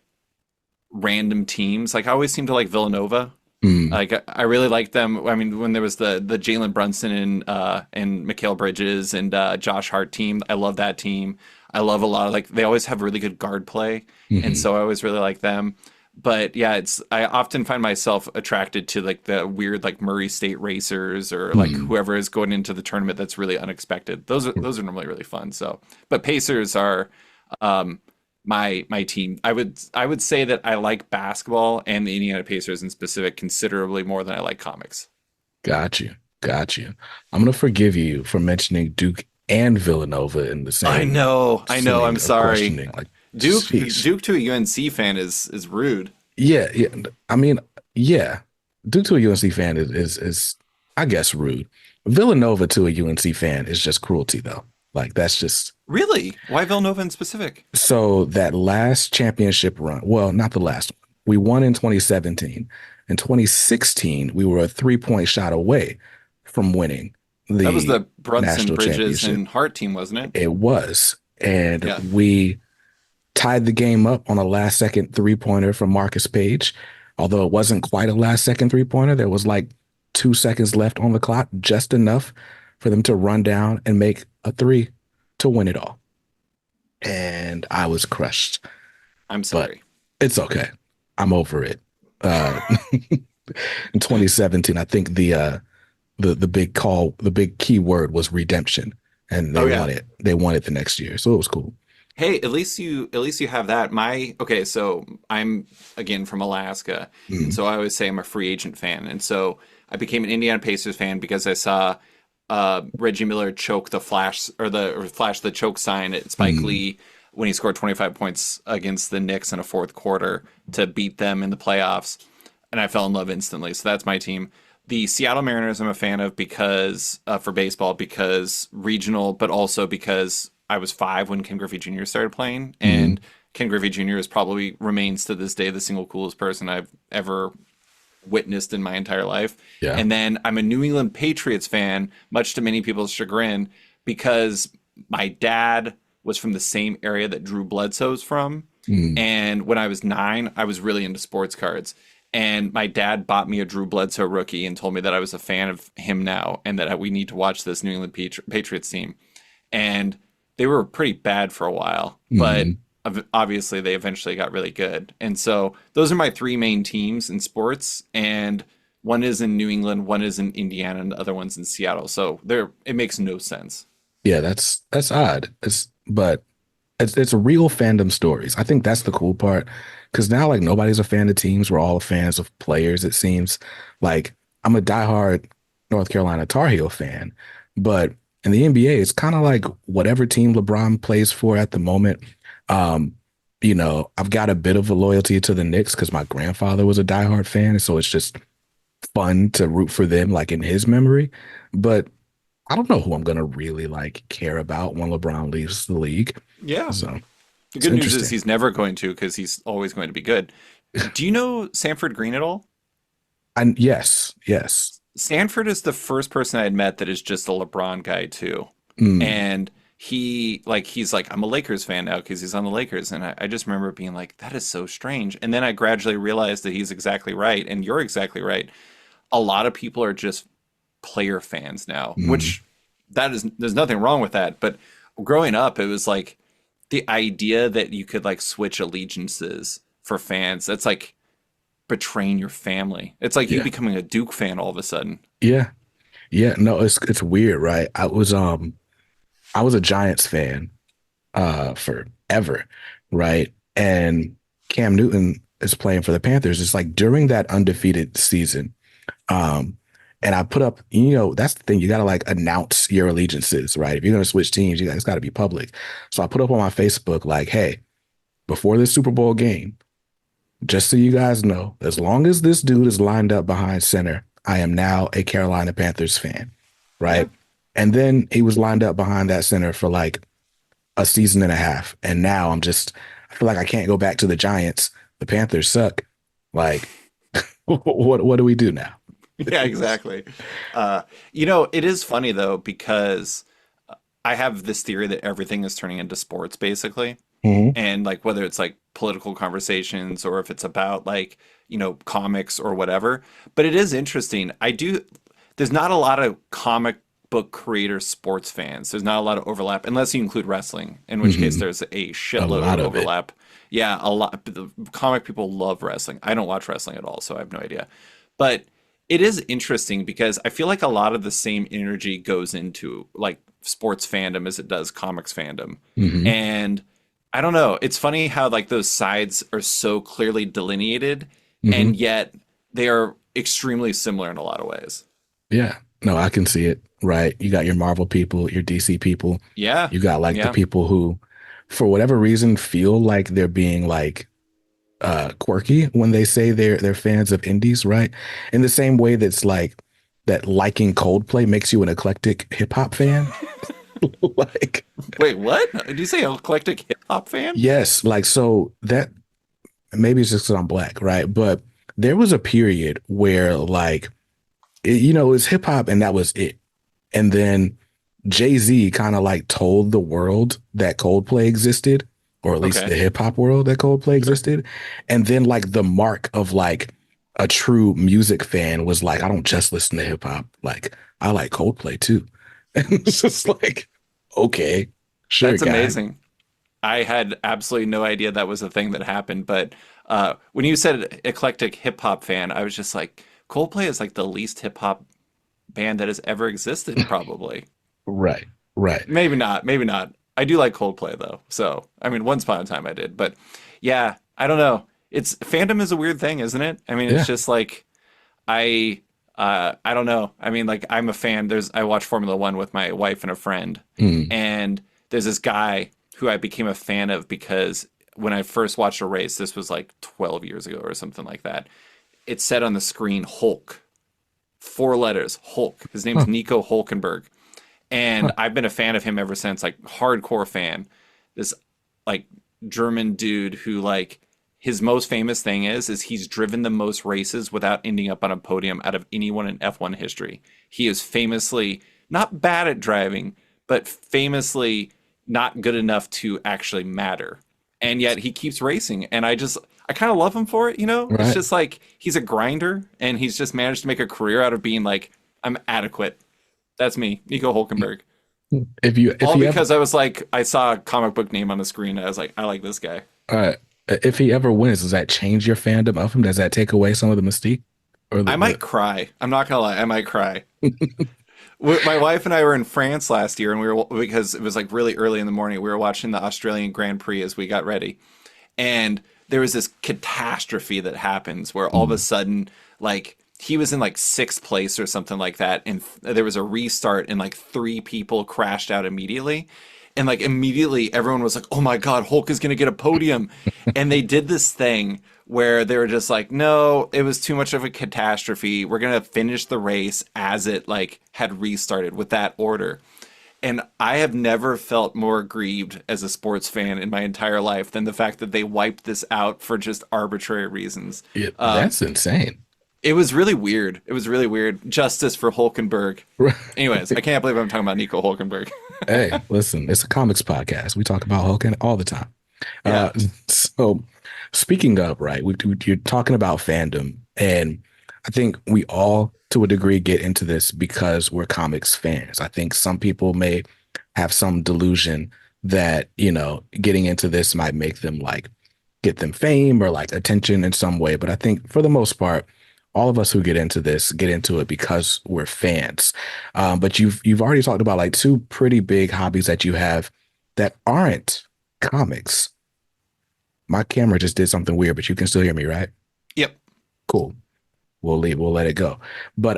Speaker 2: random teams. Like I always seem to like Villanova.
Speaker 1: Mm.
Speaker 2: Like I really liked them. I mean, when there was the Jalen Brunson and Mikal Bridges and Josh Hart team, I love that team. I love a lot of like they always have really good guard play, and
Speaker 1: Hmm.
Speaker 2: so I always really like them. But yeah, it's I often find myself attracted to like the weird like Murray State racers or like
Speaker 1: Mm.
Speaker 2: whoever is going into the tournament that's really unexpected. Those are normally really fun. So, but Pacers are um, my team. I would say that I like basketball and the Indiana Pacers in specific considerably more than I like comics.
Speaker 1: Got you. Got you. I'm gonna forgive you for mentioning Duke and Villanova in the
Speaker 2: I
Speaker 1: same
Speaker 2: know, I know. I'm
Speaker 1: sitting of
Speaker 2: sorry.
Speaker 1: questioning. Like,
Speaker 2: Duke
Speaker 1: jeez.
Speaker 2: Duke to a UNC fan is rude.
Speaker 1: Yeah, yeah. I mean, yeah. Duke to a UNC fan is I guess rude. Villanova to a UNC fan is just cruelty though. Like that's just
Speaker 2: Really? Why Villanova in specific?
Speaker 1: so that last championship run. Well, not the last one. We won in 2017. In 2016, we were a 3-point shot away from winning
Speaker 2: That was
Speaker 1: the
Speaker 2: the Brunson,
Speaker 1: national
Speaker 2: Bridges,
Speaker 1: championship.
Speaker 2: and Hart team, wasn't it?
Speaker 1: It was. And
Speaker 2: Yeah.
Speaker 1: we tied the game up on a last second 3-pointer from Marcus Page. Although it wasn't quite a last second 3-pointer, there was like 2 seconds left on the clock, just enough for them to run down and make a three to win it all. And I was crushed,
Speaker 2: I'm
Speaker 1: but
Speaker 2: sorry.
Speaker 1: it's okay. I'm over it. Uh, in 2017, I think the big call, the big key word was redemption, and they
Speaker 2: Oh
Speaker 1: won
Speaker 2: yeah.
Speaker 1: it. They won it the next year, so it was cool.
Speaker 2: Hey, at least you have that. Okay, so I'm again from Alaska, and
Speaker 1: Mm,
Speaker 2: so I always say I'm a free agent fan, and so I became an Indiana Pacers fan because I saw Reggie Miller choke the flash or flash the choke sign at Spike
Speaker 1: mm,
Speaker 2: Lee when he scored 25 points against the Knicks in a fourth quarter to beat them in the playoffs. and I fell in love instantly. So that's my team. The Seattle Mariners I'm a fan of because for baseball because regional, but also because I was 5 when Ken Griffey Jr. started playing,
Speaker 1: Hmm.
Speaker 2: and Ken Griffey Jr. is probably remains to this day the single coolest person I've ever witnessed in my entire life.
Speaker 1: Yeah.
Speaker 2: And then I'm a New England Patriots fan, much to many people's chagrin, because my dad was from the same area that Drew Bledsoe's from.
Speaker 1: Mm.
Speaker 2: And when I was 9, I was really into sports cards. And my dad bought me a Drew Bledsoe rookie and told me that I was a fan of him now and that we need to watch this New England Patriots team. And they were pretty bad for a while, but
Speaker 1: Hmm.
Speaker 2: obviously they eventually got really good. And so those are my 3 main teams in sports, and one is in New England, one is in Indiana, and the other one's in Seattle. So there, it makes no sense.
Speaker 1: Yeah, that's odd. But it's real fandom stories. I think that's the cool part because now like nobody's a fan of teams. We're all fans of players. It seems like I'm a diehard North Carolina Tar Heel fan, but in the NBA, it's kind of like whatever team LeBron plays for at the moment. Um, I've got a bit of a loyalty to the Knicks because my grandfather was a diehard fan, so it's just fun to root for them, like in his memory. But I don't know who I'm gonna really like care about when LeBron leaves the league.
Speaker 2: Yeah.
Speaker 1: So
Speaker 2: The
Speaker 1: it's
Speaker 2: good news is
Speaker 1: interesting.
Speaker 2: he's never going to because he's always going to be good. Do you know Sanford Green at all?
Speaker 1: And yes, yes.
Speaker 2: Sanford is the first person I had met that is just a LeBron guy too.
Speaker 1: Mm,
Speaker 2: And he's like, I'm a Lakers fan now because he's on the Lakers. And I just remember being like, that is so strange. And then I gradually realized that he's exactly right. And you're exactly right. A lot of people are just player fans now,
Speaker 1: mm.
Speaker 2: which there's nothing wrong with that. But growing up, it was like the idea that you could like switch allegiances for fans. That's like betraying your family. It's like you
Speaker 1: Yeah,
Speaker 2: becoming a Duke fan all of a sudden.
Speaker 1: yeah, yeah. No, it's weird, right? I was a Giants fan forever, right? And Cam Newton is playing for the Panthers. It's like during that undefeated season. Um, and I put up, that's the thing. You got to like announce your allegiances, right? If you're going to switch teams, it's got to be public. So I put up on my Facebook, like, hey, before this Super Bowl game, just so you guys know, as long as this dude is lined up behind center, I am now a Carolina Panthers fan,
Speaker 2: Yeah.
Speaker 1: right? And then he was lined up behind that center for like a season and a half. And now I feel like I can't go back to the Giants. The Panthers suck. Like, what do we do now?
Speaker 2: Yeah, exactly. It is funny though because I have this theory that everything is turning into sports basically.
Speaker 1: Mhm.
Speaker 2: And like whether it's like political conversations or if it's about like, comics or whatever. But it is interesting. There's not a lot of comic book creator sports fans. There's not a lot of overlap unless you include wrestling, in which case
Speaker 1: Mhm.
Speaker 2: there's a
Speaker 1: A
Speaker 2: shitload of
Speaker 1: lot of it.
Speaker 2: overlap. Yeah, a lot. The comic people love wrestling. I don't watch wrestling at all, so I have no idea. But it is interesting because I feel like a lot of the same energy goes into like sports fandom as it does comics fandom.
Speaker 1: Hmm.
Speaker 2: And I don't know. It's funny how like those sides are so clearly delineated and
Speaker 1: Hmm.
Speaker 2: yet they are extremely similar in a lot of ways.
Speaker 1: Yeah. No, I can see it. Right. You got your Marvel people, your DC people.
Speaker 2: Yeah.
Speaker 1: You got like the
Speaker 2: Yeah.
Speaker 1: people who, for whatever reason, feel like they're being like quirky when they say they're fans of indies, right? In the same way that's like that liking Coldplay makes you an eclectic hip hop fan. Like,
Speaker 2: Wait, what? Did you say eclectic hip hop fan?
Speaker 1: yes, like so that maybe it's just because I'm black, right? But there was a period where like it was hip hop and that was it. And then Jay-Z kind of like told the world that Coldplay existed, or at least
Speaker 2: Okay.
Speaker 1: the hip hop world that Coldplay
Speaker 2: Sure.
Speaker 1: existed. And then like the mark of like a true music fan was like, I don't just listen to hip hop. Like I like Coldplay too. And it's just like, okay, sure,
Speaker 2: That's
Speaker 1: guy.
Speaker 2: amazing. I had absolutely no idea that was a thing that happened, but when you said eclectic hip hop fan, I was just like, Coldplay is like the least hip hop band that has ever existed, probably.
Speaker 1: Right, right.
Speaker 2: Maybe not, maybe not. I do like Coldplay though. So, I mean, once upon a time I did, but yeah, I don't know. It's fandom is a weird thing, isn't it? I mean, it's
Speaker 1: Yeah.
Speaker 2: just like I don't know. I mean, like I'm a fan. I watch Formula One with my wife and a friend,
Speaker 1: Mm,
Speaker 2: and there's this guy who I became a fan of because when I first watched a race, this was like 12 years ago or something like that. it said on the screen Hulk, 4 letters, Hulk. His name's
Speaker 1: Huh.
Speaker 2: Nico Hulkenberg.
Speaker 1: Huh.
Speaker 2: And I've been a fan of him ever since, like hardcore fan. This like German dude who like his most famous thing is he's driven the most races without ending up on a podium out of anyone in F1 history. He is famously not bad at driving, but famously not good enough to actually matter. And yet he keeps racing, and I kind of love him for it, you know? It's
Speaker 1: Right.
Speaker 2: just like he's a grinder, and he's just managed to make a career out of being like, I'm adequate. That's me, Nico Hulkenberg.
Speaker 1: If
Speaker 2: All
Speaker 1: he ever
Speaker 2: because I was like, I saw a comic book name on the screen, and I was like, I like this guy.
Speaker 1: uh, if he ever wins, does that change your fandom of him? Does that take away some of the mystique or
Speaker 2: I might cry. I'm not gonna lie, I might cry. My wife and I were in France last year, and because it was like really early in the morning. We were watching the Australian Grand Prix as we got ready, and there was this catastrophe that happens where all of a
Speaker 1: Mm.
Speaker 2: sudden, like he was in like sixth place or something like that, and there was a restart, and like 3 people crashed out immediately, and like immediately everyone was like, "Oh my God, Hulk is gonna get a podium," and they did this thing where they were just like, "No, it was too much of a catastrophe. We're gonna finish the race as it like had restarted with that order." And I have never felt more aggrieved as a sports fan in my entire life than the fact that they wiped this out for just arbitrary reasons.
Speaker 1: That's insane.
Speaker 2: It was really weird. It was really weird. Justice for Hulkenberg. Anyways, I can't believe I'm talking about Nico Hulkenberg.
Speaker 1: Hey, listen, it's a comics podcast. We talk about Hulk all the time.
Speaker 2: Yeah.
Speaker 1: So speaking of, right, you're talking about fandom, and I think we all, to a degree, get into this because we're comics fans. I think some people may have some delusion that, getting into this might make them like get them fame or like attention in some way. But I think for the most part, all of us who get into this get into it because we're fans. But you've already talked about like two pretty big hobbies that you have that aren't comics. My camera just did something weird, but you can still hear me, right?
Speaker 2: Yep.
Speaker 1: Cool. We'll let it go. But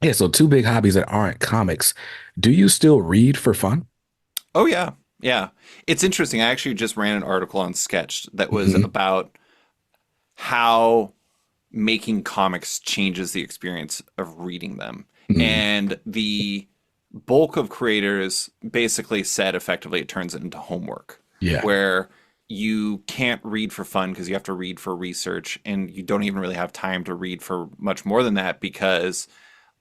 Speaker 1: yeah, so two big hobbies that aren't comics. Do you still read for fun?
Speaker 2: Oh yeah. Yeah. It's interesting. I actually just ran an article on Sketched that was
Speaker 1: Hmm.
Speaker 2: about how making comics changes the experience of reading them.
Speaker 1: Hmm.
Speaker 2: And the bulk of creators basically said effectively it turns it into homework,
Speaker 1: Yeah.
Speaker 2: where you can't read for fun because you have to read for research, and you don't even really have time to read for much more than that because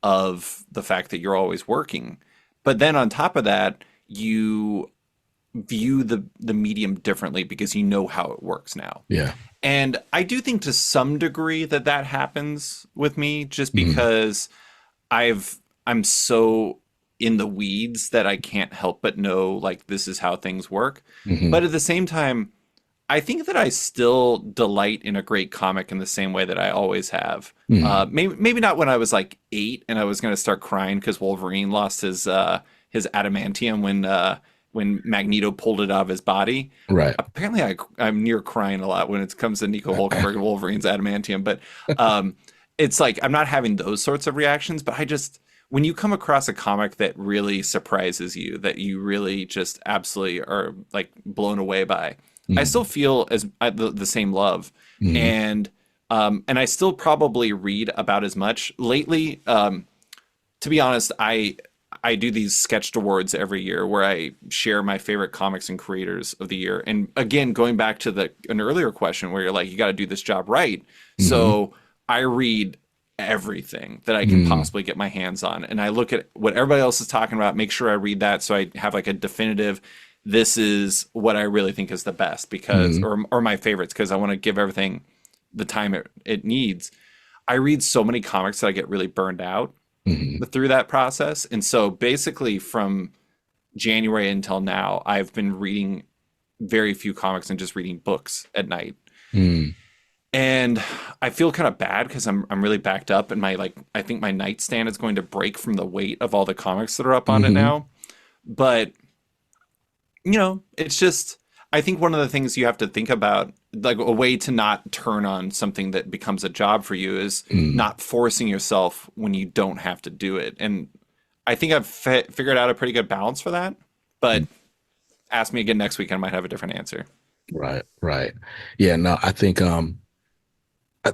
Speaker 2: of the fact that you're always working. But then on top of that, you view the medium differently because you know how it works now.
Speaker 1: Yeah.
Speaker 2: And I do think to some degree that that happens with me just
Speaker 1: Hmm.
Speaker 2: because I'm so in the weeds that I can't help but know like this is how things work.
Speaker 1: Hmm.
Speaker 2: But at the same time, I think that I still delight in a great comic in the same way that I always have.
Speaker 1: Hmm.
Speaker 2: Maybe not when I was like 8 and I was going to start crying because Wolverine lost his adamantium when Magneto pulled it out of his body.
Speaker 1: Right.
Speaker 2: Apparently, I'm near crying a lot when it comes to Nico Hulkenberg and Wolverine's adamantium. But um, it's like I'm not having those sorts of reactions. But I just when you come across a comic that really surprises you, that you really just absolutely are like blown away by, I
Speaker 1: Hmm.
Speaker 2: still feel as the same love,
Speaker 1: Hmm.
Speaker 2: and I still probably read about as much lately. To be honest, I do these sketched awards every year where I share my favorite comics and creators of the year. And again, going back to the an earlier question where you're like, you got to do this job right.
Speaker 1: Hmm.
Speaker 2: So I read everything that I can
Speaker 1: Hmm.
Speaker 2: possibly get my hands on, and I look at what everybody else is talking about, make sure I read that so I have like a definitive. This is what I really think is the best because,
Speaker 1: Hmm.
Speaker 2: or my favorites because I want to give everything the time it needs. I read so many comics that I get really burned out
Speaker 1: Hmm.
Speaker 2: through that process. And so basically from January until now, I've been reading very few comics and just reading books at night.
Speaker 1: Hmm.
Speaker 2: And I feel kind of bad because I'm really backed up and my like I think my nightstand is going to break from the weight of all the comics that are up on it
Speaker 1: Hmm.
Speaker 2: now. But it's just I think one of the things you have to think about, like a way to not turn on something that becomes a job for you, is
Speaker 1: Hmm.
Speaker 2: not forcing yourself when you don't have to do it. And I think I've figured out a pretty good balance for that. But ask me again next week, and I might have a different answer.
Speaker 1: Right. Right. Yeah. No, I think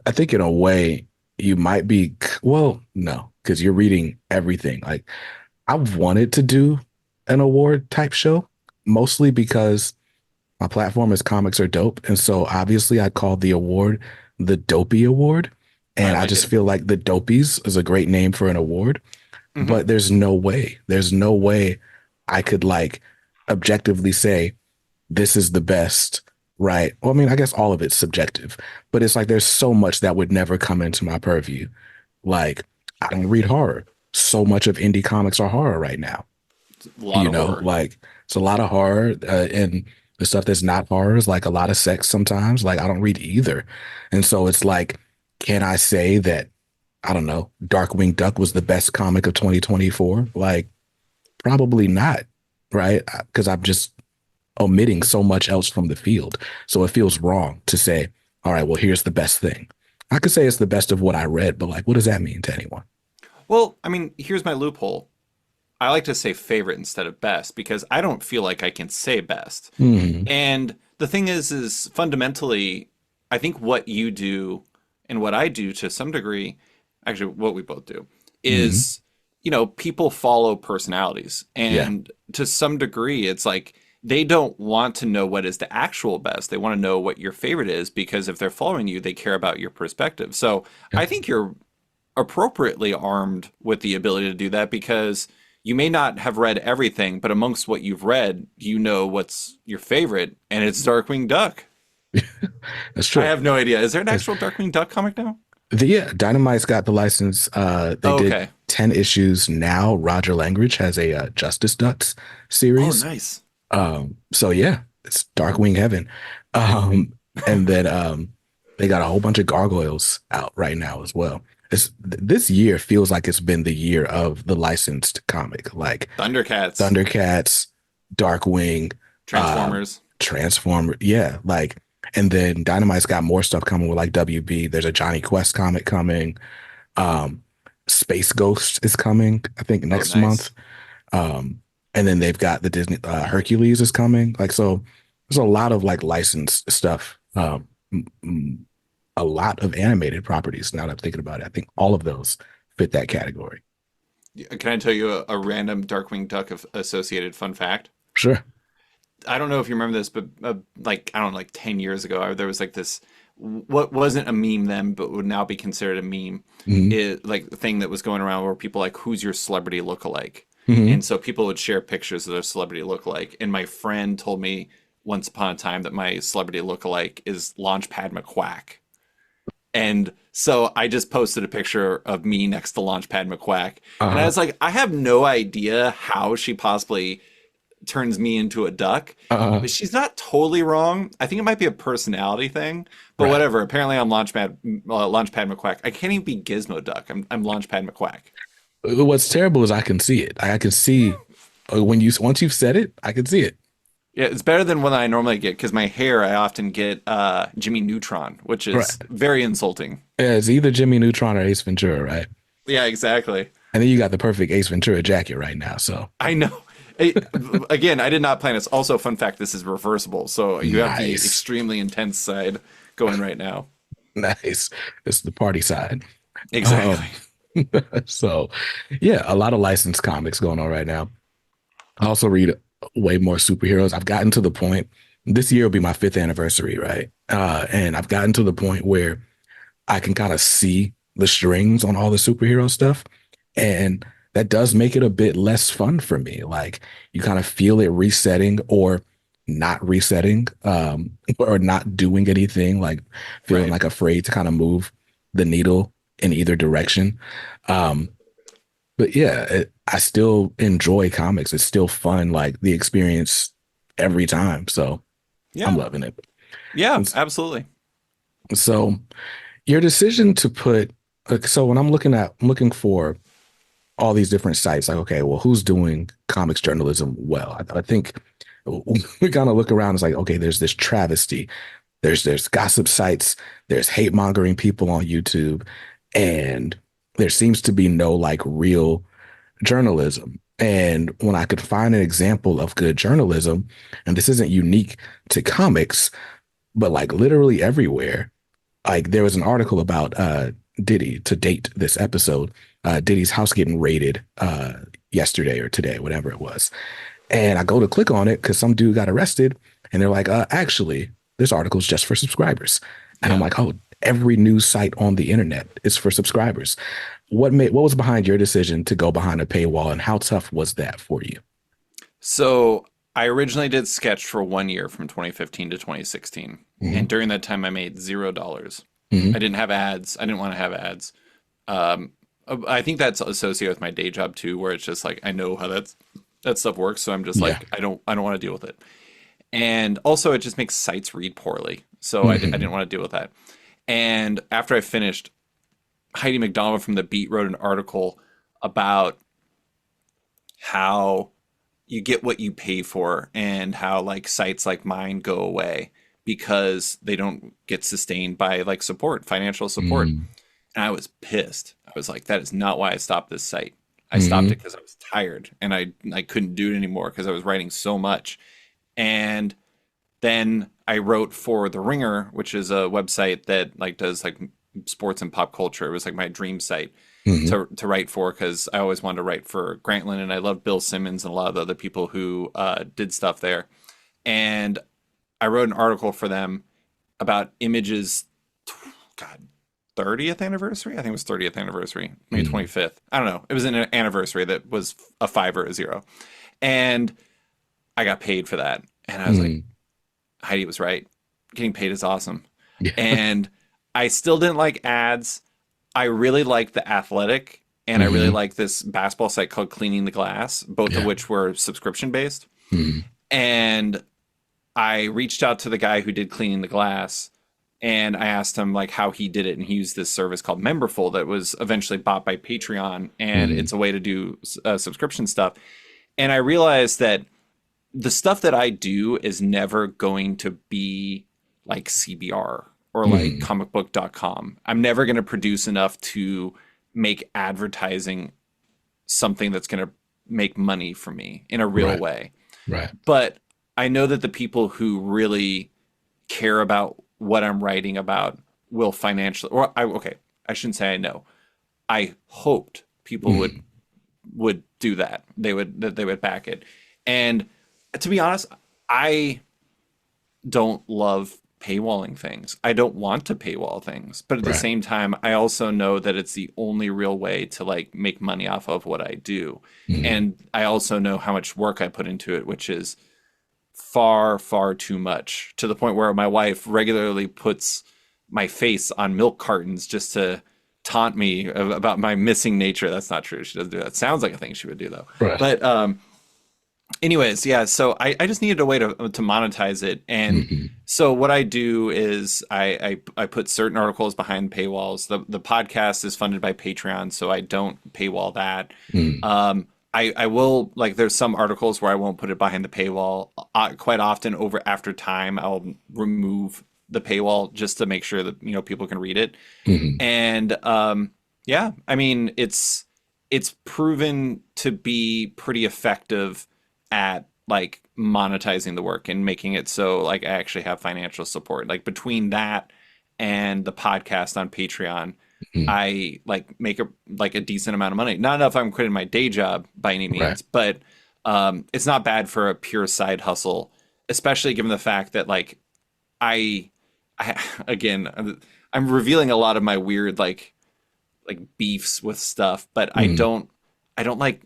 Speaker 1: I think in a way you might be, well, no, because you're reading everything. Like I've wanted to do an award type show, mostly because my platform is comics are dope. And so obviously I called the award the Dopey Award.
Speaker 2: I
Speaker 1: And I
Speaker 2: like
Speaker 1: just
Speaker 2: it.
Speaker 1: feel like the Dopies is a great name for an award,
Speaker 2: Hmm.
Speaker 1: but there's no way I could like objectively say this is the best, right? Well, I mean, I guess all of it's subjective, but it's like there's so much that would never come into my purview. Like, I don't read horror. So much of indie comics are horror right now.
Speaker 2: A lot of horror.
Speaker 1: Like it's a lot of horror, and the stuff that's not horror is like a lot of sex sometimes. Like, I don't read either. And so it's like, can I say that, I don't know, Darkwing Duck was the best comic of 2024? Like, probably not, right? Because I'm just omitting so much else from the field. So it feels wrong to say, all right, well, here's the best thing. I could say it's the best of what I read, but like, what does that mean to anyone?
Speaker 2: Well, I mean, here's my loophole. I like to say favorite instead of best because I don't feel like I can say best.
Speaker 1: Hmm.
Speaker 2: And the thing is fundamentally, I think what you do and what I do to some degree, actually what we both do,
Speaker 1: Hmm.
Speaker 2: is, people follow personalities.
Speaker 1: Yeah.
Speaker 2: And to some degree, it's like they don't want to know what is the actual best. They want to know what your favorite is because if they're following you, they care about your perspective. So
Speaker 1: Yeah.
Speaker 2: I think you're appropriately armed with the ability to do that because you may not have read everything, but amongst what you've read, you know what's your favorite, and it's Darkwing Duck.
Speaker 1: That's
Speaker 2: I
Speaker 1: true.
Speaker 2: have no idea. Is there an
Speaker 1: That's,
Speaker 2: actual Darkwing Duck comic now?
Speaker 1: yeah, Dynamite's got the license. They
Speaker 2: Oh,
Speaker 1: did
Speaker 2: okay.
Speaker 1: 10 issues now. Roger Langridge has a Justice Ducks
Speaker 2: Oh,
Speaker 1: series.
Speaker 2: nice.
Speaker 1: So yeah, it's Darkwing Heaven. And then they got a whole bunch of gargoyles out right now as well. This year feels like it's been the year of the licensed comic, like
Speaker 2: Thundercats,
Speaker 1: Thundercats, Darkwing, um,
Speaker 2: Transformers.
Speaker 1: Transformer. Yeah, like, and then Dynamite's got more stuff coming with like WB. There's a Johnny Quest comic coming. Um, Space Ghost is coming, I think,
Speaker 2: Oh,
Speaker 1: next month.
Speaker 2: nice.
Speaker 1: Um, and then they've got the Disney Hercules is coming. Like, so there's a lot of like licensed stuff. A lot of animated properties. Now that I'm thinking about it, I think all of those fit that category.
Speaker 2: Can I tell you a random Darkwing Duck associated fun fact?
Speaker 1: Sure.
Speaker 2: I don't know if you remember this, but like I don't know, like 10 years ago, there was like this what wasn't a meme then, but would now be considered a meme,
Speaker 1: Hmm.
Speaker 2: is like the thing that was going around where people like, who's your celebrity lookalike?
Speaker 1: Hmm.
Speaker 2: And so people would share pictures of their celebrity lookalike. And my friend told me once upon a time that my celebrity lookalike is Launchpad McQuack. And so I just posted a picture of me next to Launchpad McQuack. And I
Speaker 1: Uh-huh.
Speaker 2: was like, I have no idea how she possibly turns me into a duck.
Speaker 1: Uh-huh.
Speaker 2: But she's not totally wrong. I think it might be a personality thing, but
Speaker 1: Right.
Speaker 2: whatever. Apparently, I'm Launchpad McQuack. I can't even be Gizmo Duck. I'm Launchpad McQuack.
Speaker 1: What's terrible is I can see it. I can see when you once you've said it, I can see it.
Speaker 2: Yeah, it's better than what I normally get because my hair, I often get Jimmy Neutron, which
Speaker 1: Right.
Speaker 2: is very insulting.
Speaker 1: Yeah, it's either Jimmy Neutron or Ace Ventura, right?
Speaker 2: Yeah, exactly.
Speaker 1: And then you got the perfect Ace Ventura jacket right now. So
Speaker 2: I know. Again, I did not plan this. Also, fun fact: this is reversible, so you have the
Speaker 1: nice,
Speaker 2: extremely intense side going right now.
Speaker 1: nice. It's the party side.
Speaker 2: Exactly.
Speaker 1: Um, so yeah, a lot of licensed comics going on right now. I also read way more superheroes. I've gotten to the point. This year will be my fifth anniversary, right? And I've gotten to the point where I can kind of see the strings on all the superhero stuff. And that does make it a bit less fun for me. Like you kind of feel it resetting or not resetting, or not doing anything, like feeling
Speaker 2: Right.
Speaker 1: like afraid to kind of move the needle in either direction. Um, but yeah, I still enjoy comics. It's still fun, like the experience every time. So I'm
Speaker 2: Yeah.
Speaker 1: loving it.
Speaker 2: Yeah.
Speaker 1: And
Speaker 2: Absolutely.
Speaker 1: so your decision to put, like, so when I'm looking for all these different sites, like, okay, well, who's doing comics journalism well? I think we kind of look around. It's like, okay, there's this travesty. There's gossip sites. There's hate mongering people on YouTube, and there seems to be no like real journalism. And when I could find an example of good journalism, and this isn't unique to comics, but like literally everywhere, Like there was an article about Diddy to date this episode, Diddy's house getting raided yesterday or today, whatever it was. And I go to click on it because some dude got arrested, and they're like, actually, this article's just for subscribers. And I'm
Speaker 2: Yeah.
Speaker 1: like, oh, every news site on the internet is for subscribers. What was behind your decision to go behind a paywall, and how tough was that for you?
Speaker 2: So I originally did Sketch for 1 year from 2015 to 2016. And
Speaker 1: Hmm.
Speaker 2: during that time, I made $0. I
Speaker 1: Hmm.
Speaker 2: didn't have ads. I didn't want to have ads. Um, I think that's associated with my day job too, where it's just like I know how that stuff works, so I'm just
Speaker 1: Yeah.
Speaker 2: like I don't want to deal with it. And also, it just makes sites read poorly, so I didn't
Speaker 1: Hmm.
Speaker 2: want to deal with that. And after I finished, Heidi McDonald from The Beat wrote an article about how you get what you pay for and how like sites like mine go away because they don't get sustained by like support, financial support.
Speaker 1: Hmm.
Speaker 2: And I was pissed. I was like, that is not why I stopped this site. I stopped
Speaker 1: Hmm.
Speaker 2: it because I was tired and I couldn't do it anymore because I was writing so much. And then I wrote for The Ringer, which is a website that like does like sports and pop culture. It was like my dream site
Speaker 1: Hmm.
Speaker 2: to write for because I always wanted to write for Grantland and I love Bill Simmons and a lot of the other people who did stuff there. And I wrote an article for them about Image's God 30th anniversary. I think it was 30th anniversary, maybe
Speaker 1: Hmm.
Speaker 2: 25th. I don't know. It was an anniversary that was a five or a zero, and I got paid for that. And I was like,
Speaker 1: Hmm.
Speaker 2: Heidi was right. Getting paid is awesome.
Speaker 1: Yeah.
Speaker 2: And I still didn't like ads. I really liked The Athletic and I really
Speaker 1: Hmm.
Speaker 2: liked this basketball site called Cleaning the Glass, both of
Speaker 1: Yeah.
Speaker 2: which were subscription based.
Speaker 1: Hmm.
Speaker 2: And I reached out to the guy who did Cleaning the Glass and I asked him like how he did it and he used this service called Memberful that was eventually bought by Patreon and
Speaker 1: Hmm.
Speaker 2: it's a way to do subscription stuff. And I realized that the stuff that I do is never going to be like CBR or like
Speaker 1: Hmm.
Speaker 2: comicbook.com. I'm never going to produce enough to make advertising something that's going to make money for me in a real
Speaker 1: Right.
Speaker 2: way.
Speaker 1: Right.
Speaker 2: But I know that the people who really care about what I'm writing about will financially, or okay, I shouldn't say I know. I hoped people
Speaker 1: Hmm.
Speaker 2: would do that. They would back it. And to be honest, I don't love paywalling things. I don't want to paywall things, but at the
Speaker 1: Right.
Speaker 2: same time, I also know that it's the only real way to like make money off of what I do.
Speaker 1: Hmm.
Speaker 2: And I also know how much work I put into it, which is far, far too much to the point where my wife regularly puts my face on milk cartons just to taunt me about my missing nature. That's not true. She doesn't do that. Sounds like a thing she would do though.
Speaker 1: Right.
Speaker 2: But anyways, yeah, so I just needed a way to monetize it. And
Speaker 1: Hmm.
Speaker 2: so what I do is I put certain articles behind paywalls. The podcast is funded by Patreon, so I don't paywall that.
Speaker 1: Hmm.
Speaker 2: I will like there's some articles where I won't put it behind the paywall. Quite often over after time I'll remove the paywall just to make sure that people can read it.
Speaker 1: Hmm.
Speaker 2: And yeah, I mean it's proven to be pretty effective at like monetizing the work and making it so like I actually have financial support. Like between that and the podcast on Patreon,
Speaker 1: Hmm.
Speaker 2: I like make a decent amount of money. Not enough I'm quitting my day job by any
Speaker 1: Right.
Speaker 2: means, but it's not bad for a pure side hustle, especially given the fact that like I, I again I'm revealing a lot of my weird like beefs with stuff, but I
Speaker 1: Hmm.
Speaker 2: don't I don't like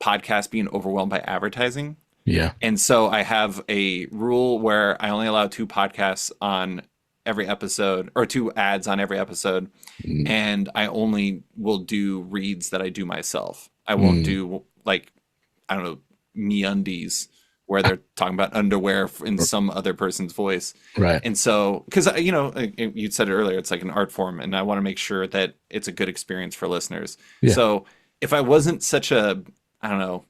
Speaker 2: podcasts being overwhelmed by advertising.
Speaker 1: Yeah.
Speaker 2: And so I have a rule where I only allow two podcasts on every episode or two ads on every episode.
Speaker 1: Hmm.
Speaker 2: And I only will do reads that I do myself. I won't
Speaker 1: Hmm.
Speaker 2: do like, I don't know, MeUndies where they're talking about underwear in some other person's voice.
Speaker 1: Right.
Speaker 2: And so, because, you said it earlier, it's like an art form, and I want to make sure that it's a good experience for listeners.
Speaker 1: Yeah.
Speaker 2: So if I wasn't such a, I don't know,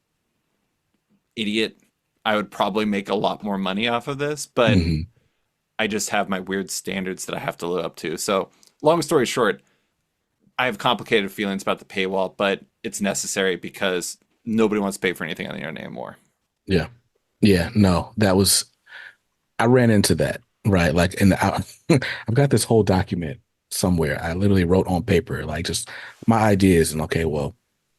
Speaker 2: idiot, I would probably make a lot more money off of this, but
Speaker 1: Hmm.
Speaker 2: I just have my weird standards that I have to live up to. So, long story short, I have complicated feelings about the paywall, but it's necessary because nobody wants to pay for anything on the internet anymore.
Speaker 1: Yeah. Yeah. No, I ran into that right. Like, and I've got this whole document somewhere. I literally wrote on paper, like just my ideas and okay, well,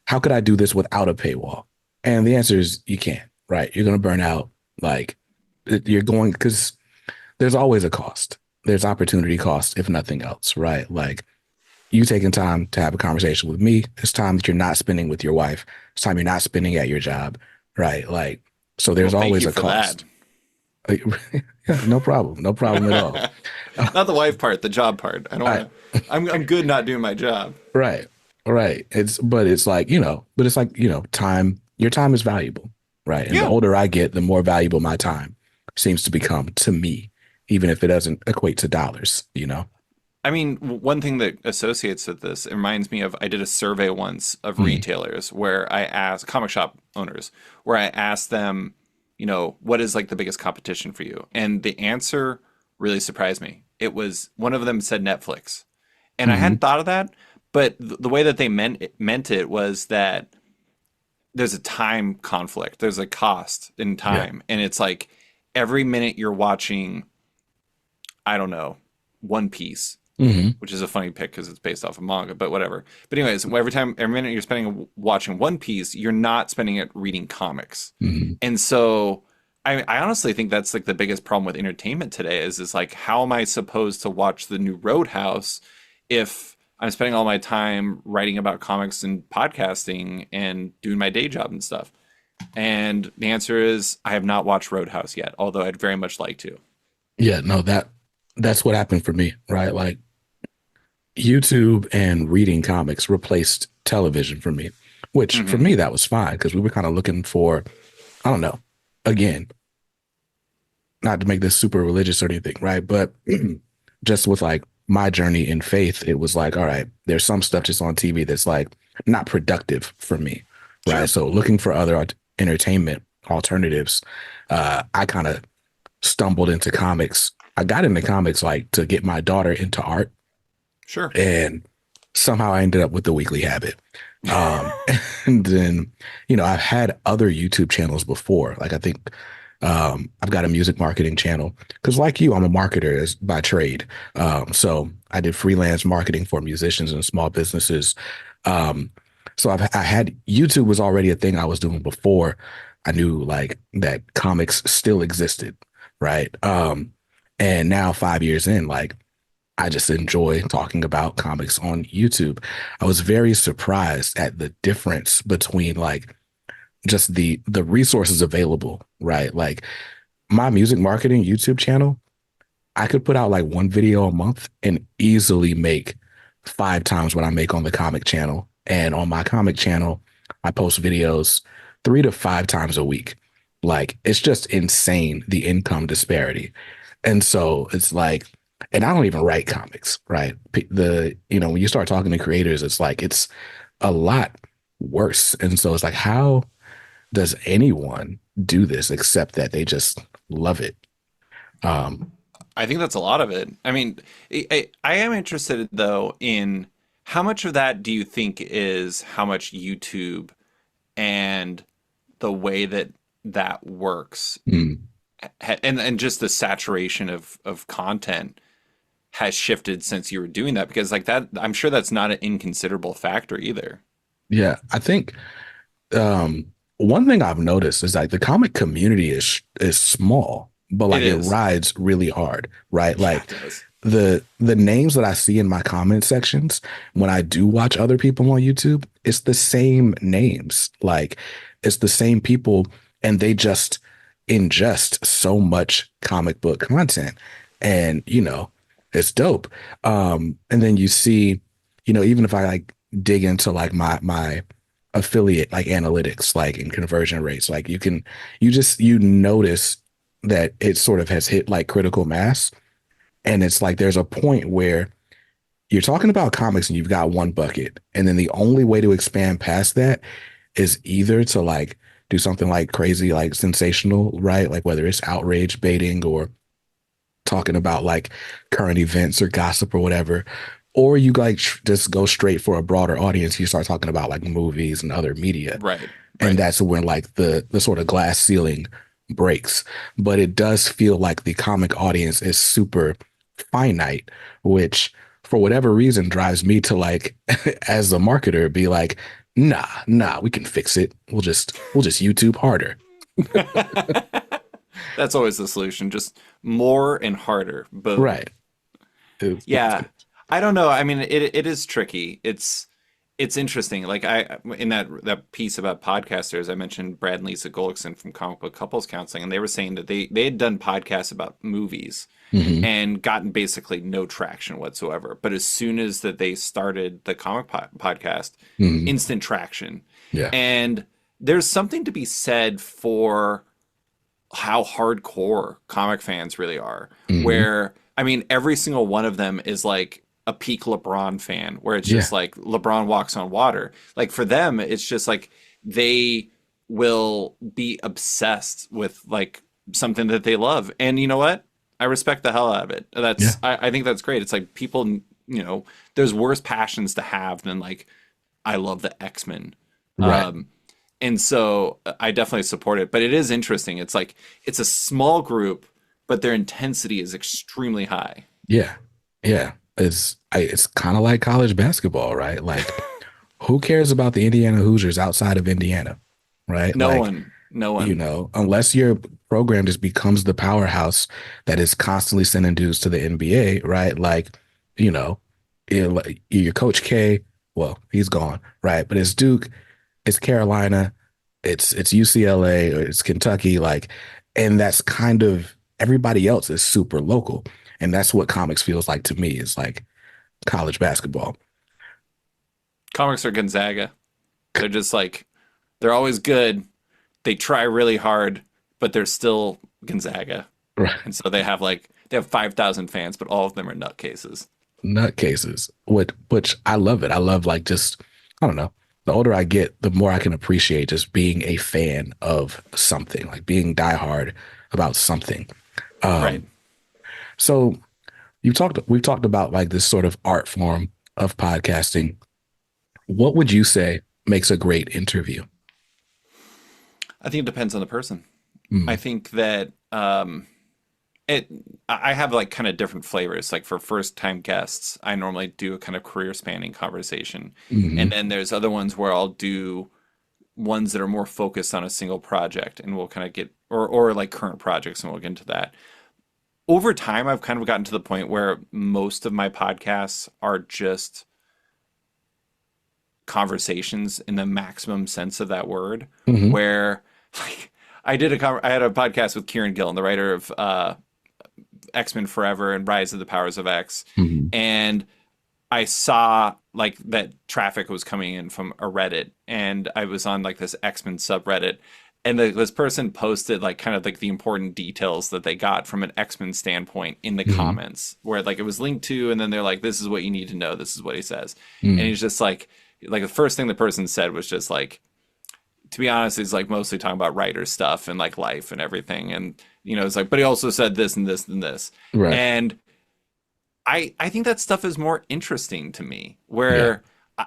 Speaker 1: how could I do this without a paywall? And the answer is you can't, right? You're going to burn out. Like you're going, because there's always a cost. There's opportunity cost, if nothing else, right? Like you taking time to have a conversation with me, it's time that you're not spending with your wife. It's time you're not spending at your job, right? Like, so
Speaker 2: Well,
Speaker 1: there's
Speaker 2: thank
Speaker 1: always
Speaker 2: you
Speaker 1: a
Speaker 2: for that.
Speaker 1: cost. Like, yeah, no problem. No problem at all.
Speaker 2: Not the wife part, the job part. I don't
Speaker 1: I,
Speaker 2: want to. I'm good not doing my job.
Speaker 1: right. Right. But it's like, but it's like, time, your time is valuable. Right. And the
Speaker 2: Yeah.
Speaker 1: older I get, the more valuable my time seems to become to me, even if it doesn't equate to dollars.
Speaker 2: I mean, one thing that associates with this, it reminds me of I did a survey once of
Speaker 1: Mm,
Speaker 2: retailers where I asked comic shop owners, where I asked them, what is like the biggest competition for you? And the answer really surprised me. It was one of them said Netflix. And I
Speaker 1: hmm
Speaker 2: hadn't thought of that, but the way that they meant it was that there's a time conflict, there's a cost in
Speaker 1: Yeah.
Speaker 2: time, and it's like every minute you're watching, I don't know, One Piece,
Speaker 1: hmm
Speaker 2: which is a funny pick because it's based off of manga, but whatever. But anyways, every minute you're spending watching One Piece, you're not spending it reading comics.
Speaker 1: hmm
Speaker 2: And so I honestly think that's like the biggest problem with entertainment today is like how am I supposed to watch the new Roadhouse if I'm spending all my time writing about comics and podcasting and doing my day job and stuff? And the answer is I have not watched Roadhouse yet, although I'd very much like to.
Speaker 1: Yeah. No, that's what happened for me, right? Like YouTube and reading comics replaced television for me, which for
Speaker 2: Hmm.
Speaker 1: me, that was fine because we were kind of looking for, I don't know, again, not to make this super religious or anything, right? But just with like my journey in faith, it was like, all right, there's some stuff just on TV that's like not productive for me, right?
Speaker 2: Sure.
Speaker 1: So looking for other entertainment alternatives, I kind of stumbled into comics. I got into comics like to get my daughter into art,
Speaker 2: Sure.
Speaker 1: and somehow I ended up with the weekly habit. Um, and then, I've had other YouTube channels before. Like I think I've got a music marketing channel because, like you, I'm a marketer by trade. So I did freelance marketing for musicians and small businesses. Um, so I had YouTube was already a thing I was doing before I knew like that comics still existed, right? And now 5 years in, like I just enjoy talking about comics on YouTube. I was very surprised at the difference between like just the resources available, right? Like my music marketing YouTube channel, I could put out like one video a month and easily make 5 times what I make on the comic channel. And on my comic channel, I post videos 3 to 5 times a week. Like it's just insane the income disparity. And so it's like, and I don't even write comics, right? When you start talking to creators, it's like it's a lot worse. And so it's like, how does anyone do this except that they just love it? Um,
Speaker 2: I think that's a lot of it. I mean, I am interested though in how much of that do you think is how much YouTube and the way that that works
Speaker 1: mm,
Speaker 2: and just the saturation of content has shifted since you were doing that because like that I'm sure that's not an inconsiderable factor either.
Speaker 1: yeah, I think one thing I've noticed is like the comic community is small, but
Speaker 2: It
Speaker 1: like it
Speaker 2: is.
Speaker 1: rides really hard, right?
Speaker 2: Yeah,
Speaker 1: Like
Speaker 2: it does.
Speaker 1: the names that I see in my comment sections when I do watch other people on YouTube, it's the same names. Like it's the same people and they just ingest so much comic book content. And it's dope. And then you see, even if I like dig into like my affiliate like analytics, like in conversion rates, like you notice that it sort of has hit like critical mass and it's like there's a point where you're talking about comics and you've got one bucket. And then the only way to expand past that is either to like do something like crazy, like sensational, right? Like whether it's outrage baiting or talking about like current events or gossip or whatever. Or you like just go straight for a broader audience. You start talking about like movies and other media.
Speaker 2: Right.
Speaker 1: And
Speaker 2: Right.
Speaker 1: that's when like the sort of glass ceiling breaks, but it does feel like the comic audience is super finite, which for whatever reason drives me to like, as a marketer, be like, nah, we can fix it. We'll just YouTube harder.
Speaker 2: That's always the solution, just more and harder. Boom.
Speaker 1: Right. It's
Speaker 2: Yeah. I don't know. I mean, it is tricky. It's interesting. Like in that piece about podcasters, I mentioned Brad and Lisa Gullickson from Comic Book Couples Counseling, and they were saying that they had done podcasts about movies
Speaker 1: hmm
Speaker 2: and gotten basically no traction whatsoever. But as soon as that they started the podcast,
Speaker 1: hmm
Speaker 2: instant traction.
Speaker 1: Yeah.
Speaker 2: And there's something to be said for how hardcore comic fans really are.
Speaker 1: hmm
Speaker 2: Where, I mean, every single one of them is like a peak LeBron fan, where it's
Speaker 1: Yeah.
Speaker 2: just like LeBron walks on water. Like for them, it's just like they will be obsessed with like something that they love. And you know what? I respect the hell out of it.
Speaker 1: Yeah.
Speaker 2: I think that's great. It's like people, there's worse passions to have than like, I love the X-Men.
Speaker 1: Right.
Speaker 2: Um, and so I definitely support it. But it is interesting. It's like it's a small group, but their intensity is extremely high.
Speaker 1: Yeah. Yeah. It's kind of like college basketball, right? Like, who cares about the Indiana Hoosiers outside of Indiana, right?
Speaker 2: No
Speaker 1: Like,
Speaker 2: one, no one.
Speaker 1: unless your program just becomes the powerhouse that is constantly sending dudes to the NBA, right? Like, you know, your coach K, well, he's gone, right? But it's Duke, it's Carolina, it's UCLA, or it's Kentucky, like, and that's kind of everybody else is super local. And that's what comics feels like to me, is like college basketball.
Speaker 2: Comics are Gonzaga. They're just like they're always good. They try really hard, but they're still Gonzaga.
Speaker 1: Right.
Speaker 2: And so they have 5,000 fans, but all of them are nutcases.
Speaker 1: Nutcases. Which I love it. I love like just, I don't know. The older I get, the more I can appreciate just being a fan of something, like being diehard about something.
Speaker 2: Right.
Speaker 1: Um, so we've talked about like this sort of art form of podcasting. What would you say makes a great interview?
Speaker 2: I think it depends on the person. I
Speaker 1: Mm,
Speaker 2: think that it I have like kind of different flavors. Like for first time guests, I normally do a kind of career spanning conversation. And
Speaker 1: hmm
Speaker 2: then there's other ones where I'll do ones that are more focused on a single project and we'll kind of get or like current projects and we'll get into that. Over time I've kind of gotten to the point where most of my podcasts are just conversations in the maximum sense of that word,
Speaker 1: hmm
Speaker 2: where like I had a podcast with Kieran Gillen, the writer of X-Men Forever and Rise of the Powers of X,
Speaker 1: hmm
Speaker 2: and I saw like that traffic was coming in from a Reddit, and I was on like this X-Men subreddit, and this person posted like kind of like the important details that they got from an X-Men standpoint in the
Speaker 1: hmm
Speaker 2: comments, where like it was linked to, and then they're like, "This is what you need to know. This is what he says," and
Speaker 1: hmm
Speaker 2: he's just like the first thing the person said was just like, to be honest, he's like mostly talking about writer stuff and like life and everything, and it's like, but he also said this and this and this,
Speaker 1: Right.
Speaker 2: and I think that stuff is more interesting to me,
Speaker 1: Yeah.
Speaker 2: where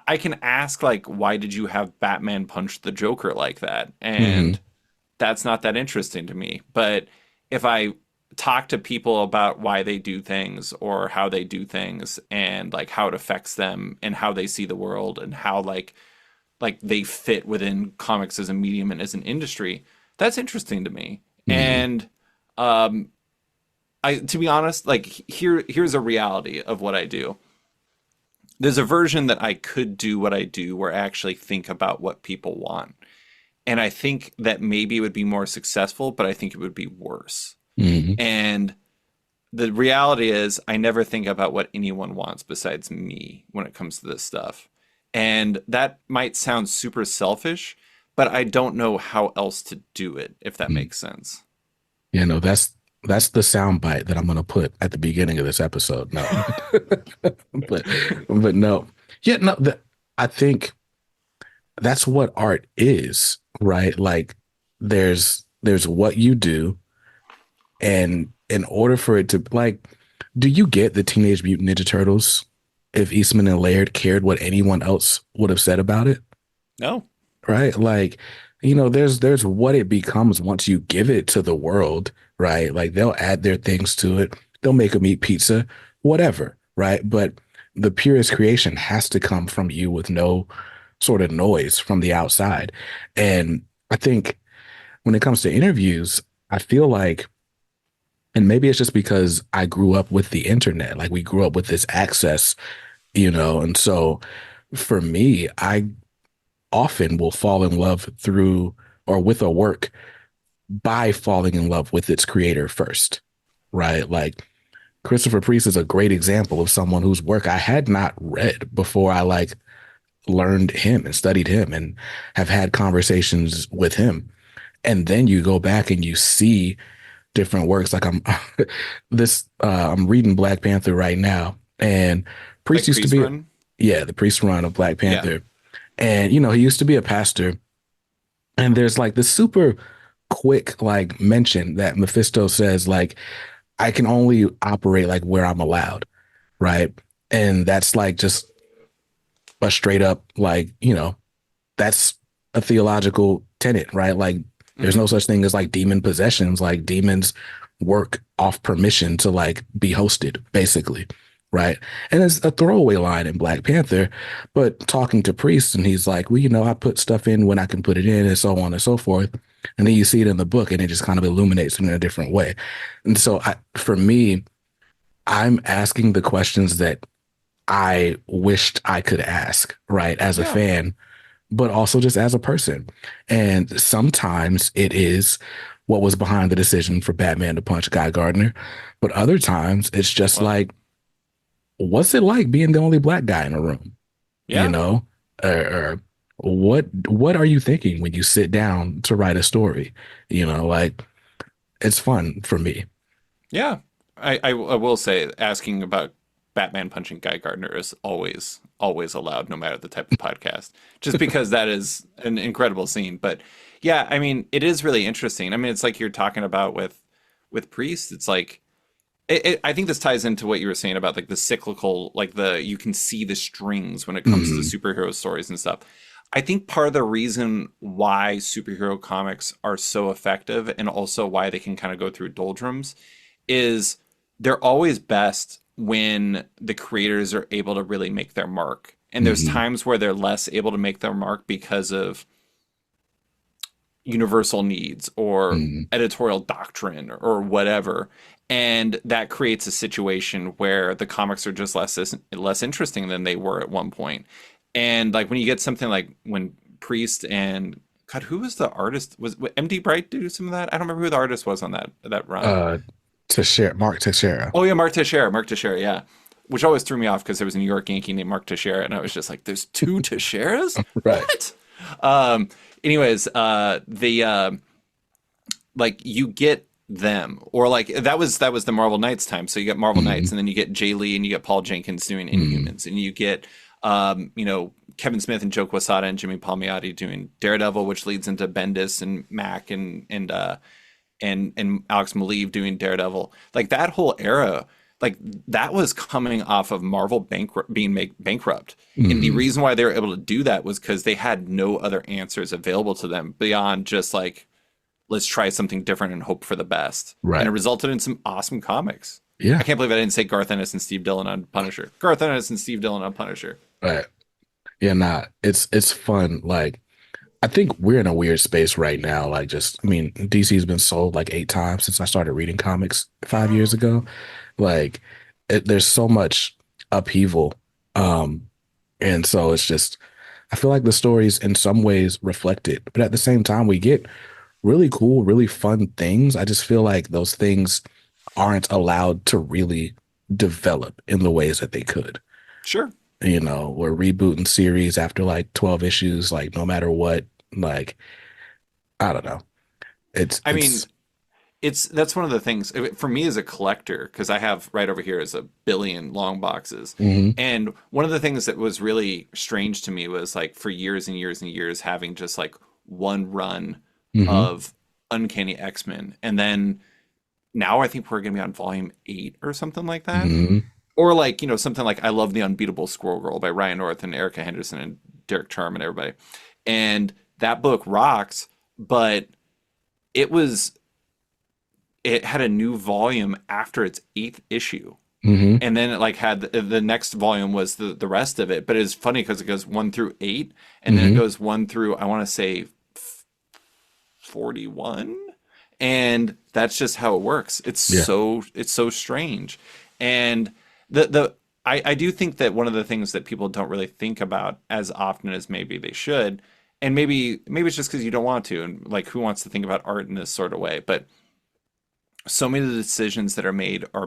Speaker 2: I can ask like, why did you have Batman punch the Joker like that?
Speaker 1: hmm
Speaker 2: And that's not that interesting to me. But if I talk to people about why they do things or how they do things and like how it affects them and how they see the world and how like they fit within comics as a medium and as an industry, that's interesting to me.
Speaker 1: hmm
Speaker 2: And um I to be honest, like here's a reality of what I do. There's a version that I could do what I do where I actually think about what people want. And I think that maybe it would be more successful, but I think it would be worse.
Speaker 1: hmm
Speaker 2: And the reality is I never think about what anyone wants besides me when it comes to this stuff. And that might sound super selfish, but I don't know how else to do it, if that makes sense.
Speaker 1: No, that's the sound bite that I'm gonna put at the beginning of this episode. No, but no, yeah, no. I think that's what art is, right? Like, there's what you do, and in order for it to like, do you get the Teenage Mutant Ninja Turtles? If Eastman and Laird cared what anyone else would have said about it,
Speaker 2: No.
Speaker 1: right? Like, there's what it becomes once you give it to the world, right? Like they'll add their things to it. They'll make them eat pizza, whatever, right? But the purest creation has to come from you with no sort of noise from the outside. And I think when it comes to interviews, I feel like, and maybe it's just because I grew up with the internet, like we grew up with this access, and so for me, I often will fall in love through or with a work by falling in love with its creator first, right? Like Christopher Priest is a great example of someone whose work I had not read before I like learned him and studied him and have had conversations with him. And then you go back and you see different works. Like I'm reading Black Panther right now, and Priest
Speaker 2: Like
Speaker 1: used to
Speaker 2: Priest
Speaker 1: be,
Speaker 2: Run?
Speaker 1: yeah, the Priest run of Black
Speaker 2: Yeah.
Speaker 1: Panther. And he used to be a pastor. And there's like this super quick like mention that Mephisto says like I can only operate like where I'm allowed, right? And that's like just a straight up like, that's a theological tenet, right? Like there's
Speaker 2: Hmm.
Speaker 1: no such thing as like demon possessions. Like demons work off permission to like be hosted, basically. Right. And it's a throwaway line in Black Panther, but talking to priests, and he's like, well, I put stuff in when I can put it in, and so on and so forth. And then you see it in the book, and it just kind of illuminates it in a different way. And so for me, I'm asking the questions that I wished I could ask, right, as a
Speaker 2: Yeah.
Speaker 1: fan, but also just as a person. And sometimes it is what was behind the decision for Batman to punch Guy Gardner, but other times it's just
Speaker 2: Well,
Speaker 1: like, what's it like being the only black guy in a room? You
Speaker 2: yeah.
Speaker 1: know, or what are you thinking when you sit down to write a story? Like it's fun for me.
Speaker 2: Yeah. I will say asking about Batman punching Guy Gardner is always allowed, no matter the type of podcast, just because that is an incredible scene. But yeah, I mean, it is really interesting. I mean, it's like you're talking about with Priest. It's like I think this ties into what you were saying about like the cyclical, like the you can see the strings when it comes to
Speaker 1: Hmm.
Speaker 2: superhero stories and stuff. I think part of the reason why superhero comics are so effective and also why they can kind of go through doldrums is they're always best when the creators are able to really make their mark. And there's
Speaker 1: Hmm.
Speaker 2: times where they're less able to make their mark because of universal needs or
Speaker 1: Hmm.
Speaker 2: editorial doctrine or whatever. And that creates a situation where the comics are just less interesting than they were at one point. And like when you get something like when Priest and God, who was the artist? Was MD Bright do some of that? I don't remember who the artist was on that run.
Speaker 1: Uh, Mark Teixeira.
Speaker 2: Oh yeah, Mark Teixeira, yeah. Which always threw me off because there was a New York Yankee named Mark Teixeira, and I was just like, "There's two Teixeiras?
Speaker 1: Right.
Speaker 2: What?" Um, anyways, the like you get them, or like that was the Marvel Knights time. So you get Marvel Knights,
Speaker 1: Hmm.
Speaker 2: and then you get Jay Lee, and you get Paul Jenkins doing
Speaker 1: Hmm.
Speaker 2: Inhumans, and you get Kevin Smith and Joe Quesada and Jimmy Palmiotti doing Daredevil, which leads into Bendis and Mac and Alex Maleev doing Daredevil. Like that whole era, like that was coming off of Marvel being bankrupt. And the
Speaker 1: Hmm.
Speaker 2: reason why they were able to do that was because they had no other answers available to them beyond just like, let's try something different and hope for the best. And
Speaker 1: Right.
Speaker 2: it resulted in some awesome comics. I
Speaker 1: Yeah.
Speaker 2: can't believe I didn't say Garth Ennis and Steve Dillon on Punisher. Garth Ennis and Steve Dillon on Punisher.
Speaker 1: Right. Yeah. Nah. It's fun. Like I think we're in a weird space right now. Like just, I mean, DC's been sold like 8 times since I started reading comics 5 years ago. Like there's so much upheaval. Um, and so it's just, I feel like the stories in some ways reflect it, but at the same time, we get really cool, really fun things. I just feel like those things aren't allowed to really develop in the ways that they could.
Speaker 2: Sure.
Speaker 1: We're rebooting series after like 12 issues, like no matter what, like, I don't know. It's,
Speaker 2: I mean,
Speaker 1: it's,
Speaker 2: that's one of the things for me as a collector because I have right over here is a billion long boxes,
Speaker 1: hmm.
Speaker 2: and one of the things that was really strange to me was like for years and years and years having just like one run
Speaker 1: Hmm.
Speaker 2: of Uncanny X-Men, and then now I think we're gonna be on volume 8 or something like that,
Speaker 1: Hmm.
Speaker 2: or like something like I Love the Unbeatable Squirrel Girl by Ryan North and Erica Henderson and Derek Charm and everybody, and that book rocks, but it was it had a new volume after its eighth issue.
Speaker 1: Hmm.
Speaker 2: And then it like had the next volume was the rest of it. But it's funny because it goes one through eight, and then it
Speaker 1: Hmm.
Speaker 2: goes one through I want to say 41, and that's just how it works.
Speaker 1: Yeah.
Speaker 2: It's so strange. And the I do think that one of the things that people don't really think about as often as maybe they should, and maybe it's just because you don't want to, and like who wants to think about art in this sort of way, but so many of the decisions that are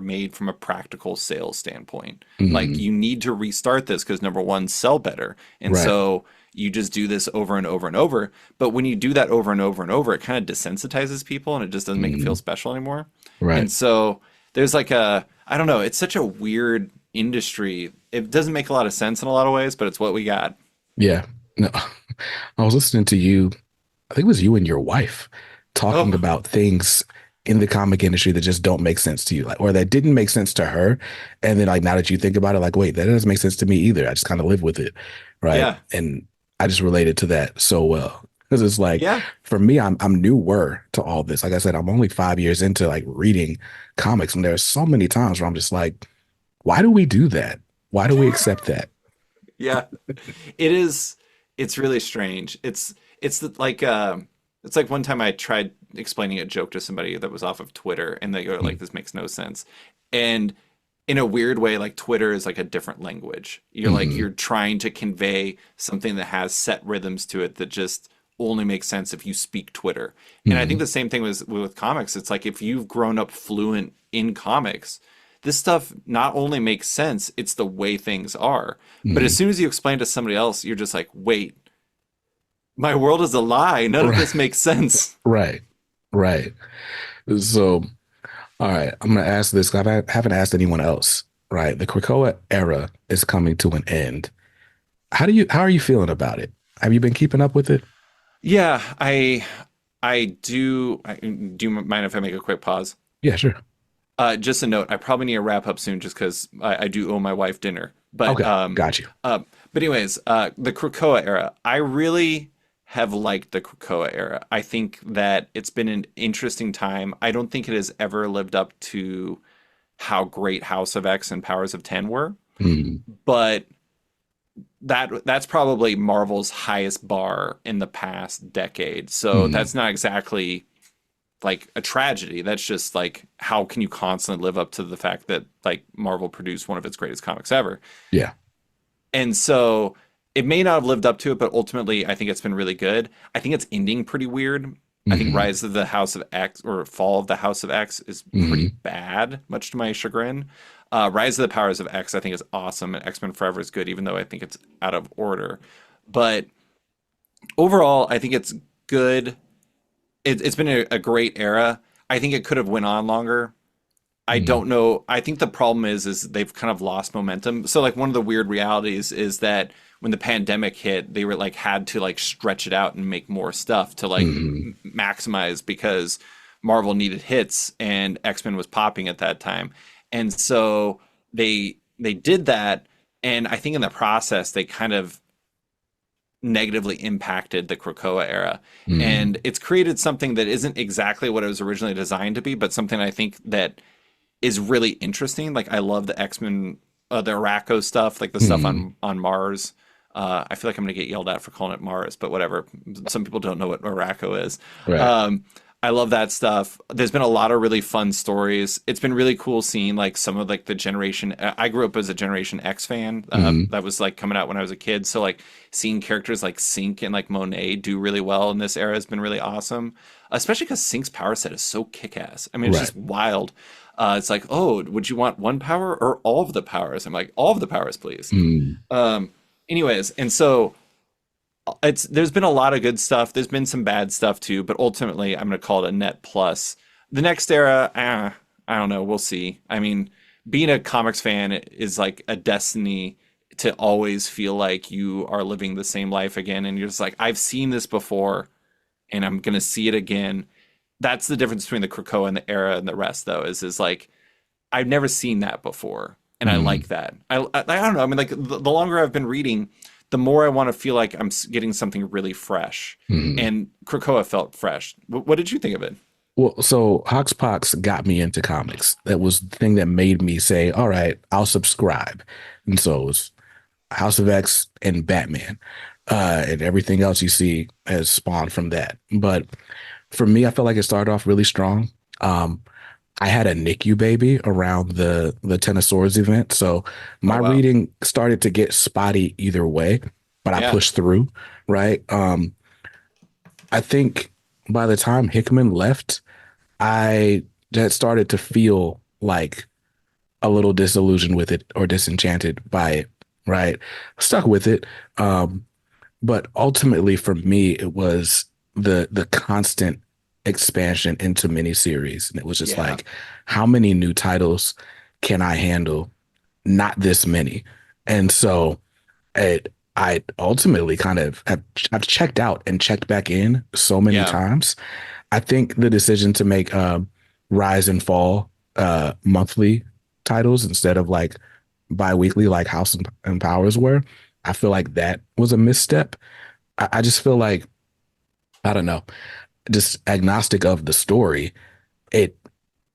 Speaker 2: made from a practical sales standpoint. Like
Speaker 1: Hmm.
Speaker 2: you need to restart this because number one, sell better. And
Speaker 1: Right.
Speaker 2: so you just do this over and over and over. But when you do that over and over and over, it kind of desensitizes people and it just doesn't make it feel
Speaker 1: Hmm.
Speaker 2: special anymore.
Speaker 1: Right.
Speaker 2: And so there's like I don't know, it's such a weird industry. It doesn't make a lot of sense in a lot of ways, but it's what we got.
Speaker 1: Yeah. No, I was listening to you. I think it was you and your wife talking
Speaker 2: Oh,
Speaker 1: about things in the comic industry that just don't make sense to you, like, or that didn't make sense to her. And then, like, now that you think about it, like, wait, that doesn't make sense to me either. I just kind of live with it. Right.
Speaker 2: yeah.
Speaker 1: And I just related to that so well. Because it's like,
Speaker 2: Yeah.
Speaker 1: for me, I'm newer to all this. Like I said, I'm only 5 years into like reading comics. And there's so many times where I'm just like, why do we do that? Why do we accept that?
Speaker 2: Yeah. It is. It's really strange. It's like one time I tried explaining a joke to somebody that was off of Twitter, and they go
Speaker 1: Mm,
Speaker 2: like, "This makes no sense." And in a weird way, like Twitter is like a different language.
Speaker 1: mhm,
Speaker 2: You're trying to convey something that has set rhythms to it that just only makes sense if you speak Twitter. And I think
Speaker 1: mhm,
Speaker 2: the same thing was with comics. It's like if you've grown up fluent in comics, this stuff not only makes sense, it's the way things are. But as
Speaker 1: mhm.
Speaker 2: soon as you explain to somebody else, you're just like, wait, my world is a lie. None of
Speaker 1: Right,
Speaker 2: this makes sense.
Speaker 1: right, right. So, all right, I'm gonna ask this 'cause haven't asked anyone else. Right, the Krakoa era is coming to an end. How are you feeling about it? Have you been keeping up with it?
Speaker 2: Yeah, I do. Do you mind if I make a quick pause?
Speaker 1: Yeah, sure.
Speaker 2: Just a note. I probably need to wrap up soon, just because I do owe my wife dinner. But
Speaker 1: Okay, got you.
Speaker 2: uh, anyways, the Krakoa era. I really have liked the Krakoa era. I think that it's been an interesting time. I don't think it has ever lived up to how great House of X and Powers of Ten were,
Speaker 1: Mm,
Speaker 2: but that's probably Marvel's highest bar in the past decade. So
Speaker 1: mm,
Speaker 2: that's not exactly like a tragedy. That's just like how can you constantly live up to the fact that like Marvel produced one of its greatest comics ever.
Speaker 1: yeah.
Speaker 2: And so it may not have lived up to it, but ultimately I think it's been really good. I think it's ending pretty weird. I think
Speaker 1: Hmm.
Speaker 2: Rise of the House of X or Fall of the House of X is pretty
Speaker 1: Hmm.
Speaker 2: bad, much to my chagrin. Rise of the Powers of X I think is awesome, and X-Men Forever is good, even though I think it's out of order. But overall, I think it's good. It's been a great era. I think it could have went on longer. I
Speaker 1: Hmm.
Speaker 2: don't know. I think the problem is they've kind of lost momentum. So like one of the weird realities is that when the pandemic hit, they were like had to like stretch it out and make more stuff to like
Speaker 1: Hmm.
Speaker 2: maximize because Marvel needed hits and X-Men was popping at that time. And so they did that, and I think in the process they kind of negatively impacted the Krakoa era.
Speaker 1: Hmm.
Speaker 2: And it's created something that isn't exactly what it was originally designed to be, but something I think that is really interesting. Like I love the X-Men, the Araco stuff, like the stuff
Speaker 1: Hmm.
Speaker 2: on Mars. I feel like I'm gonna get yelled at for calling it Mars, but whatever. Some people don't know what Araco is.
Speaker 1: Right.
Speaker 2: Um, I love that stuff. There's been a lot of really fun stories. It's been really cool seeing like some of like the generation. I grew up as a Generation X fan.
Speaker 1: Hmm.
Speaker 2: That was like coming out when I was a kid. So like seeing characters like Sync and like Monet do really well in this era has been really awesome. Especially because Sync's power set is so kick-ass. I mean, it's
Speaker 1: Right.
Speaker 2: just wild. It's like, oh, would you want one power or all of the powers? I'm like, all of the powers, please.
Speaker 1: Mm,
Speaker 2: Um, anyways, and so it's there's been a lot of good stuff. There's been some bad stuff too, but ultimately, I'm going to call it a net plus. The next era, I don't know. We'll see. I mean, being a comics fan is like a destiny to always feel like you are living the same life again, and you're just like, I've seen this before, and I'm going to see it again. That's the difference between the Krakoa and the era and the rest, though. Is like I've never seen that before, and I
Speaker 1: mm,
Speaker 2: like that. I don't know. I mean, like the longer I've been reading, the more I want to feel like I'm getting something really fresh.
Speaker 1: Mhm.
Speaker 2: And Krakoa felt fresh. What did you think of it?
Speaker 1: Well, so Hoxpox got me into comics. That was the thing that made me say, all right, I'll subscribe. And so it was House of X and Batman. And everything else you see has spawned from that. But for me, I felt like it started off really strong. Um, I had a NICU baby around the Ten of Swords event, so
Speaker 2: Oh
Speaker 1: my
Speaker 2: wow.
Speaker 1: reading started to get spotty either way, but I
Speaker 2: Yeah.
Speaker 1: pushed through, right? I think by the time Hickman left, I had started to feel like a little disillusioned with it or disenchanted by it, right? Stuck with it. Um, but ultimately for me, it was the constant expansion into miniseries. And it was just
Speaker 2: Yeah.
Speaker 1: like, how many new titles can I handle? Not this many. And so I ultimately kind of I've checked out and checked back in so many
Speaker 2: Yeah.
Speaker 1: times. I think the decision to make Rise and Fall monthly titles instead of like bi-weekly like and Powers were, I feel like that was a misstep. I just feel like, I don't know, just agnostic of the story, it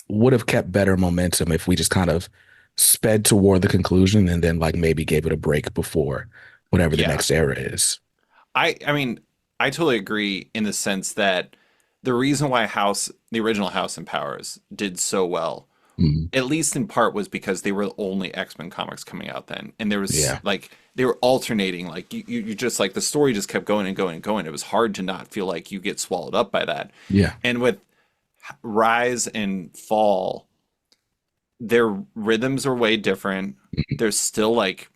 Speaker 1: would have kept better momentum if we just kind of sped toward the conclusion and then like maybe gave it a break before whatever the
Speaker 2: Yeah.
Speaker 1: next era is.
Speaker 2: I mean, I totally agree in the sense that the reason why the original House and Powers did so well,
Speaker 1: Mm,
Speaker 2: at least in part, was because they were the only X-Men comics coming out then. And there was
Speaker 1: yeah.
Speaker 2: like they were alternating, like you just like the story just kept going and going and going. It was hard to not feel like you get swallowed up by that.
Speaker 1: Yeah.
Speaker 2: And with Rise and Fall, their rhythms are way different. There's still like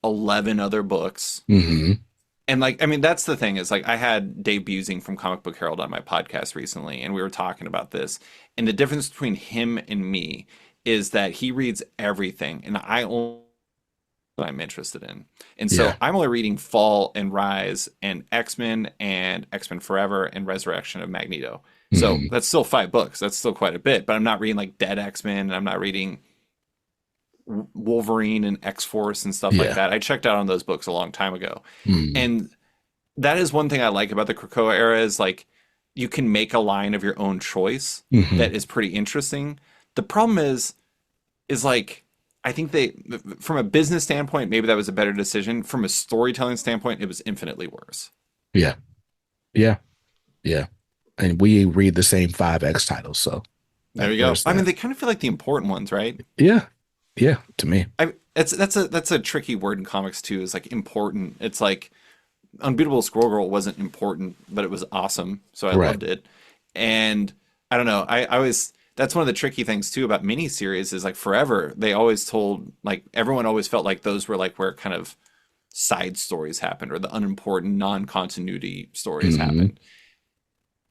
Speaker 2: 11 other books.
Speaker 1: Mm-hmm.
Speaker 2: And like, I mean, that's the thing is like I had Dave Busing from Comic Book Herald on my podcast recently, and we were talking about this. And the difference between him and me is that he reads everything, and I only what I'm interested in. And
Speaker 1: Yeah.
Speaker 2: so I'm only reading Fall and Rise and X-Men Forever and Resurrection of Magneto. So
Speaker 1: Mm-hmm.
Speaker 2: that's still 5 books. That's still quite a bit, but I'm not reading like Dead X-Men, and I'm not reading Wolverine and X-Force and stuff like
Speaker 1: Yeah.
Speaker 2: that. I checked out on those books a long time ago.
Speaker 1: Mm-hmm.
Speaker 2: And that is one thing I like about the Krakoa era is like you can make a line of your own choice
Speaker 1: Mm-hmm.
Speaker 2: that is pretty interesting. The problem is like I think they from a business standpoint maybe that was a better decision. From a storytelling standpoint it was infinitely worse.
Speaker 1: Yeah. Yeah. Yeah. And we read the same 5X titles, so
Speaker 2: There you go.
Speaker 1: there's
Speaker 2: I mean
Speaker 1: that.
Speaker 2: they kind of feel like the important ones, right?
Speaker 1: Yeah. Yeah. To me.
Speaker 2: I it's that's a tricky word in comics too is like important. It's like Unbeatable Squirrel Girl wasn't important, but it was awesome, so I
Speaker 1: Right.
Speaker 2: loved it. And I don't know, I always that's one of the tricky things too about miniseries is like forever they always told like everyone always felt like those were like where kind of side stories happened or the unimportant non-continuity stories
Speaker 1: Mm-hmm.
Speaker 2: happened.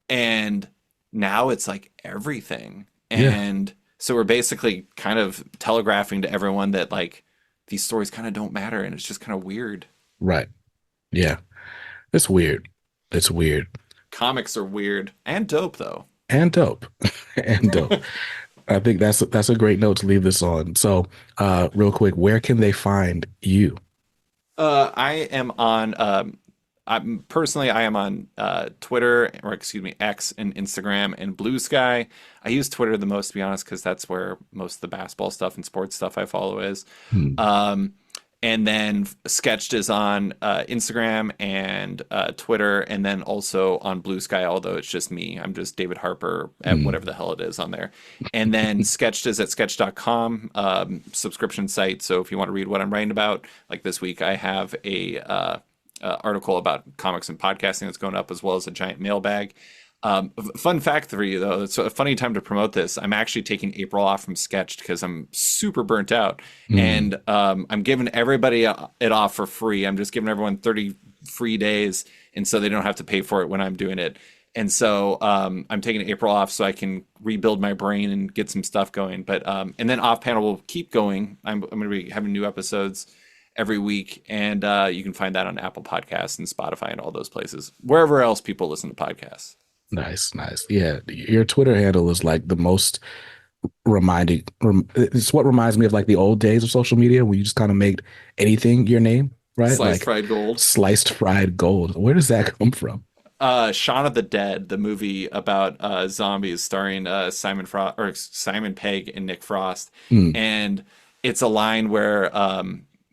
Speaker 2: And now it's like everything.
Speaker 1: Yeah.
Speaker 2: And so we're basically kind of telegraphing to everyone that like these stories kind of don't matter and it's just kind of weird.
Speaker 1: Right. Yeah. It's weird. It's weird.
Speaker 2: Comics are weird and dope though.
Speaker 1: And dope. And dope. I think that's a great note to leave this on. So, real quick, where can they find you?
Speaker 2: I am on. I am on Twitter or excuse me X and Instagram and Blue Sky. I use Twitter the most to be honest because that's where most of the basketball stuff and sports stuff I follow is.
Speaker 1: Hmm.
Speaker 2: Um, and then Sketched is on Instagram and Twitter, and then also on Blue Sky. Although it's just me, I'm just David Harper at
Speaker 1: Hmm.
Speaker 2: whatever the hell it is on there. And then Sketched is at sketch.com, subscription site. So if you want to read what I'm writing about, like this week, I have a article about comics and podcasting that's going up, as well as a giant mailbag. Fun fact for you though, it's a funny time to promote this. I'm actually taking April off from Sketched because I'm super burnt out,
Speaker 1: Hmm.
Speaker 2: and I'm giving everybody it off for free. I'm just giving everyone 30 free days, and so they don't have to pay for it when I'm doing it. And so I'm taking April off so I can rebuild my brain and get some stuff going. But and then Off Panel will keep going. I'm going to be having new episodes every week, and you can find that on Apple Podcasts and Spotify and all those places, wherever else people listen to podcasts.
Speaker 1: Nice, nice. Yeah, your Twitter handle is like the most it's what reminds me of like the old days of social media where you just kind of made anything your name. right?
Speaker 2: Sliced
Speaker 1: Like
Speaker 2: fried gold.
Speaker 1: sliced fried gold. Where does that come from?
Speaker 2: Shaun of the Dead, the movie about zombies, starring Simon Pegg and Nick Frost,
Speaker 1: Mm,
Speaker 2: and it's a line where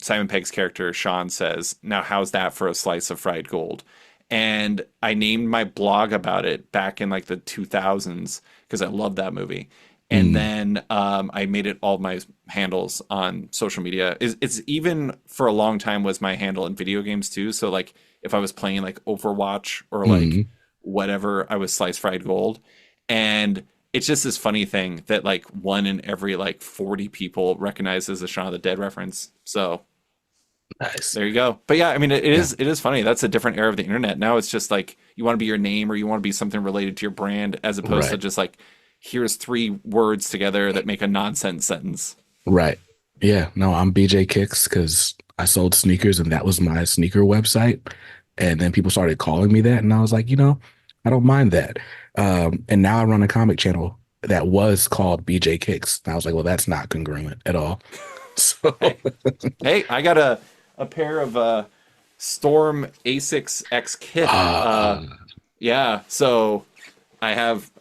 Speaker 2: Simon Pegg's character Sean says, "Now, how's that for a slice of fried gold?" And I named my blog about it back in like the 2000s because I love that movie. And
Speaker 1: mm,
Speaker 2: then I made it all my handles on social media. It's even for a long time was my handle in video games too. So like if I was playing like Overwatch or like
Speaker 1: mm.
Speaker 2: whatever, I was Slice Fried Gold. And it's just this funny thing that like one in every like 40 people recognizes a Shaun of the Dead reference. So
Speaker 1: Nice.
Speaker 2: there you go. But yeah, I mean,
Speaker 1: Yeah.
Speaker 2: it is funny. That's a different era of the internet. Now it's just like you want to be your name or you want to be something related to your brand, as opposed to
Speaker 1: Right.
Speaker 2: just like here's three words together that make a nonsense sentence.
Speaker 1: Right. Yeah. No, I'm BJ Kicks because I sold sneakers and that was my sneaker website. And then people started calling me that. And I was like, I don't mind that. And now I run a comic channel that was called BJ Kicks. And I was like, well, that's not congruent at all. So,
Speaker 2: Hey, hey, I got a pair of Storm Asics X Kit.
Speaker 1: uh,
Speaker 2: Yeah, so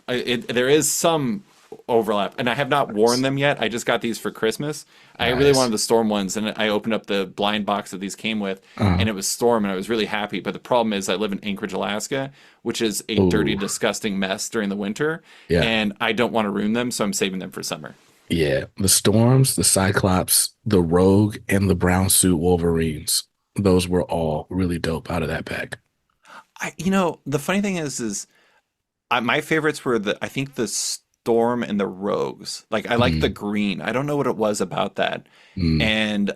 Speaker 2: there is some overlap, and I have not worn
Speaker 1: nice.
Speaker 2: them yet. I just got these for Christmas. I really
Speaker 1: Nice.
Speaker 2: wanted the Storm ones, and I opened up the blind box that these came with,
Speaker 1: Uh,
Speaker 2: and it was Storm, and I was really happy. But the problem is, I live in Anchorage, Alaska, which is a dirty,
Speaker 1: oh,
Speaker 2: disgusting mess during the winter,
Speaker 1: yeah.
Speaker 2: and I don't want to ruin them, so I'm saving them for summer.
Speaker 1: Yeah. The Storms, the Cyclops, the Rogue, and the Brown Suit Wolverines. Those were all really dope out of that pack.
Speaker 2: The funny thing is my favorites were I think the Storm and the Rogues. Like I like the
Speaker 1: Mm,
Speaker 2: green. I don't know what it was about that.
Speaker 1: mm,
Speaker 2: And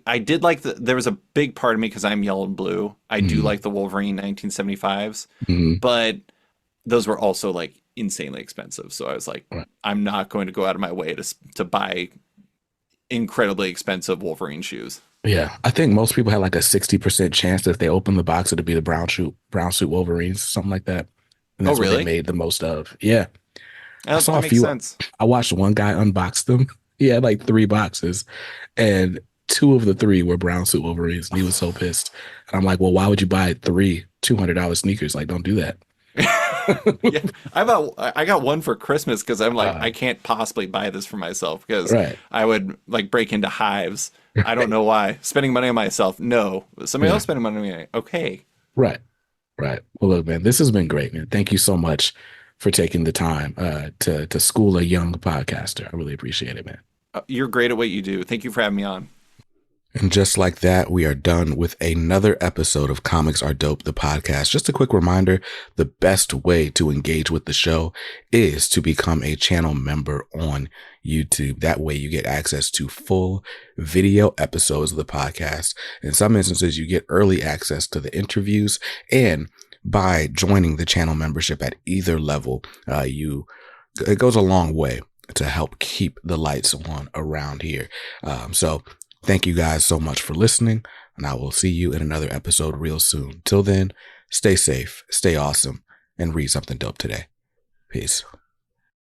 Speaker 2: I did like there was a big part of me because I'm yellow and blue. I do
Speaker 1: mm,
Speaker 2: like the Wolverine 1975s,
Speaker 1: mm.
Speaker 2: but those were also like insanely expensive. So I was like,
Speaker 1: Right.
Speaker 2: I'm not going to go out of my way to buy incredibly expensive Wolverine shoes.
Speaker 1: Yeah, I think most people had like a 60% chance that if they opened the box, it'd be the brown suit Wolverines, something like that. And
Speaker 2: Oh,
Speaker 1: that's what they
Speaker 2: really?
Speaker 1: made the most of. Yeah. I saw
Speaker 2: That
Speaker 1: a
Speaker 2: makes
Speaker 1: few.
Speaker 2: sense.
Speaker 1: I watched one guy unbox them. He had like three boxes, and two of the three were brown suit Wolverines, and he was so pissed. And I'm like, well, why would you buy three $200 sneakers? Like, don't do that.
Speaker 2: Yeah, I got one for Christmas because I'm like
Speaker 1: Uh,
Speaker 2: I can't possibly buy this for myself because
Speaker 1: right.
Speaker 2: I would like break into hives. I don't know why. Spending money on myself, no. Somebody else
Speaker 1: Yeah.
Speaker 2: spending money on me, okay.
Speaker 1: Right. Right. Well, look, man, this has been great, man. Thank you so much for taking the time to school a young podcaster. I really appreciate it, man.
Speaker 2: You're great at what you do. Thank you for having me on.
Speaker 1: And just like that, we are done with another episode of Comics Are Dope, the podcast. Just a quick reminder, the best way to engage with the show is to become a channel member on YouTube. That way you get access to full video episodes of the podcast. In some instances, you get early access to the interviews, and by joining the channel membership at either level, it goes a long way to help keep the lights on around here. So thank you guys so much for listening, and I will see you in another episode real soon. Till then, stay safe, stay awesome, and read something dope today. Peace.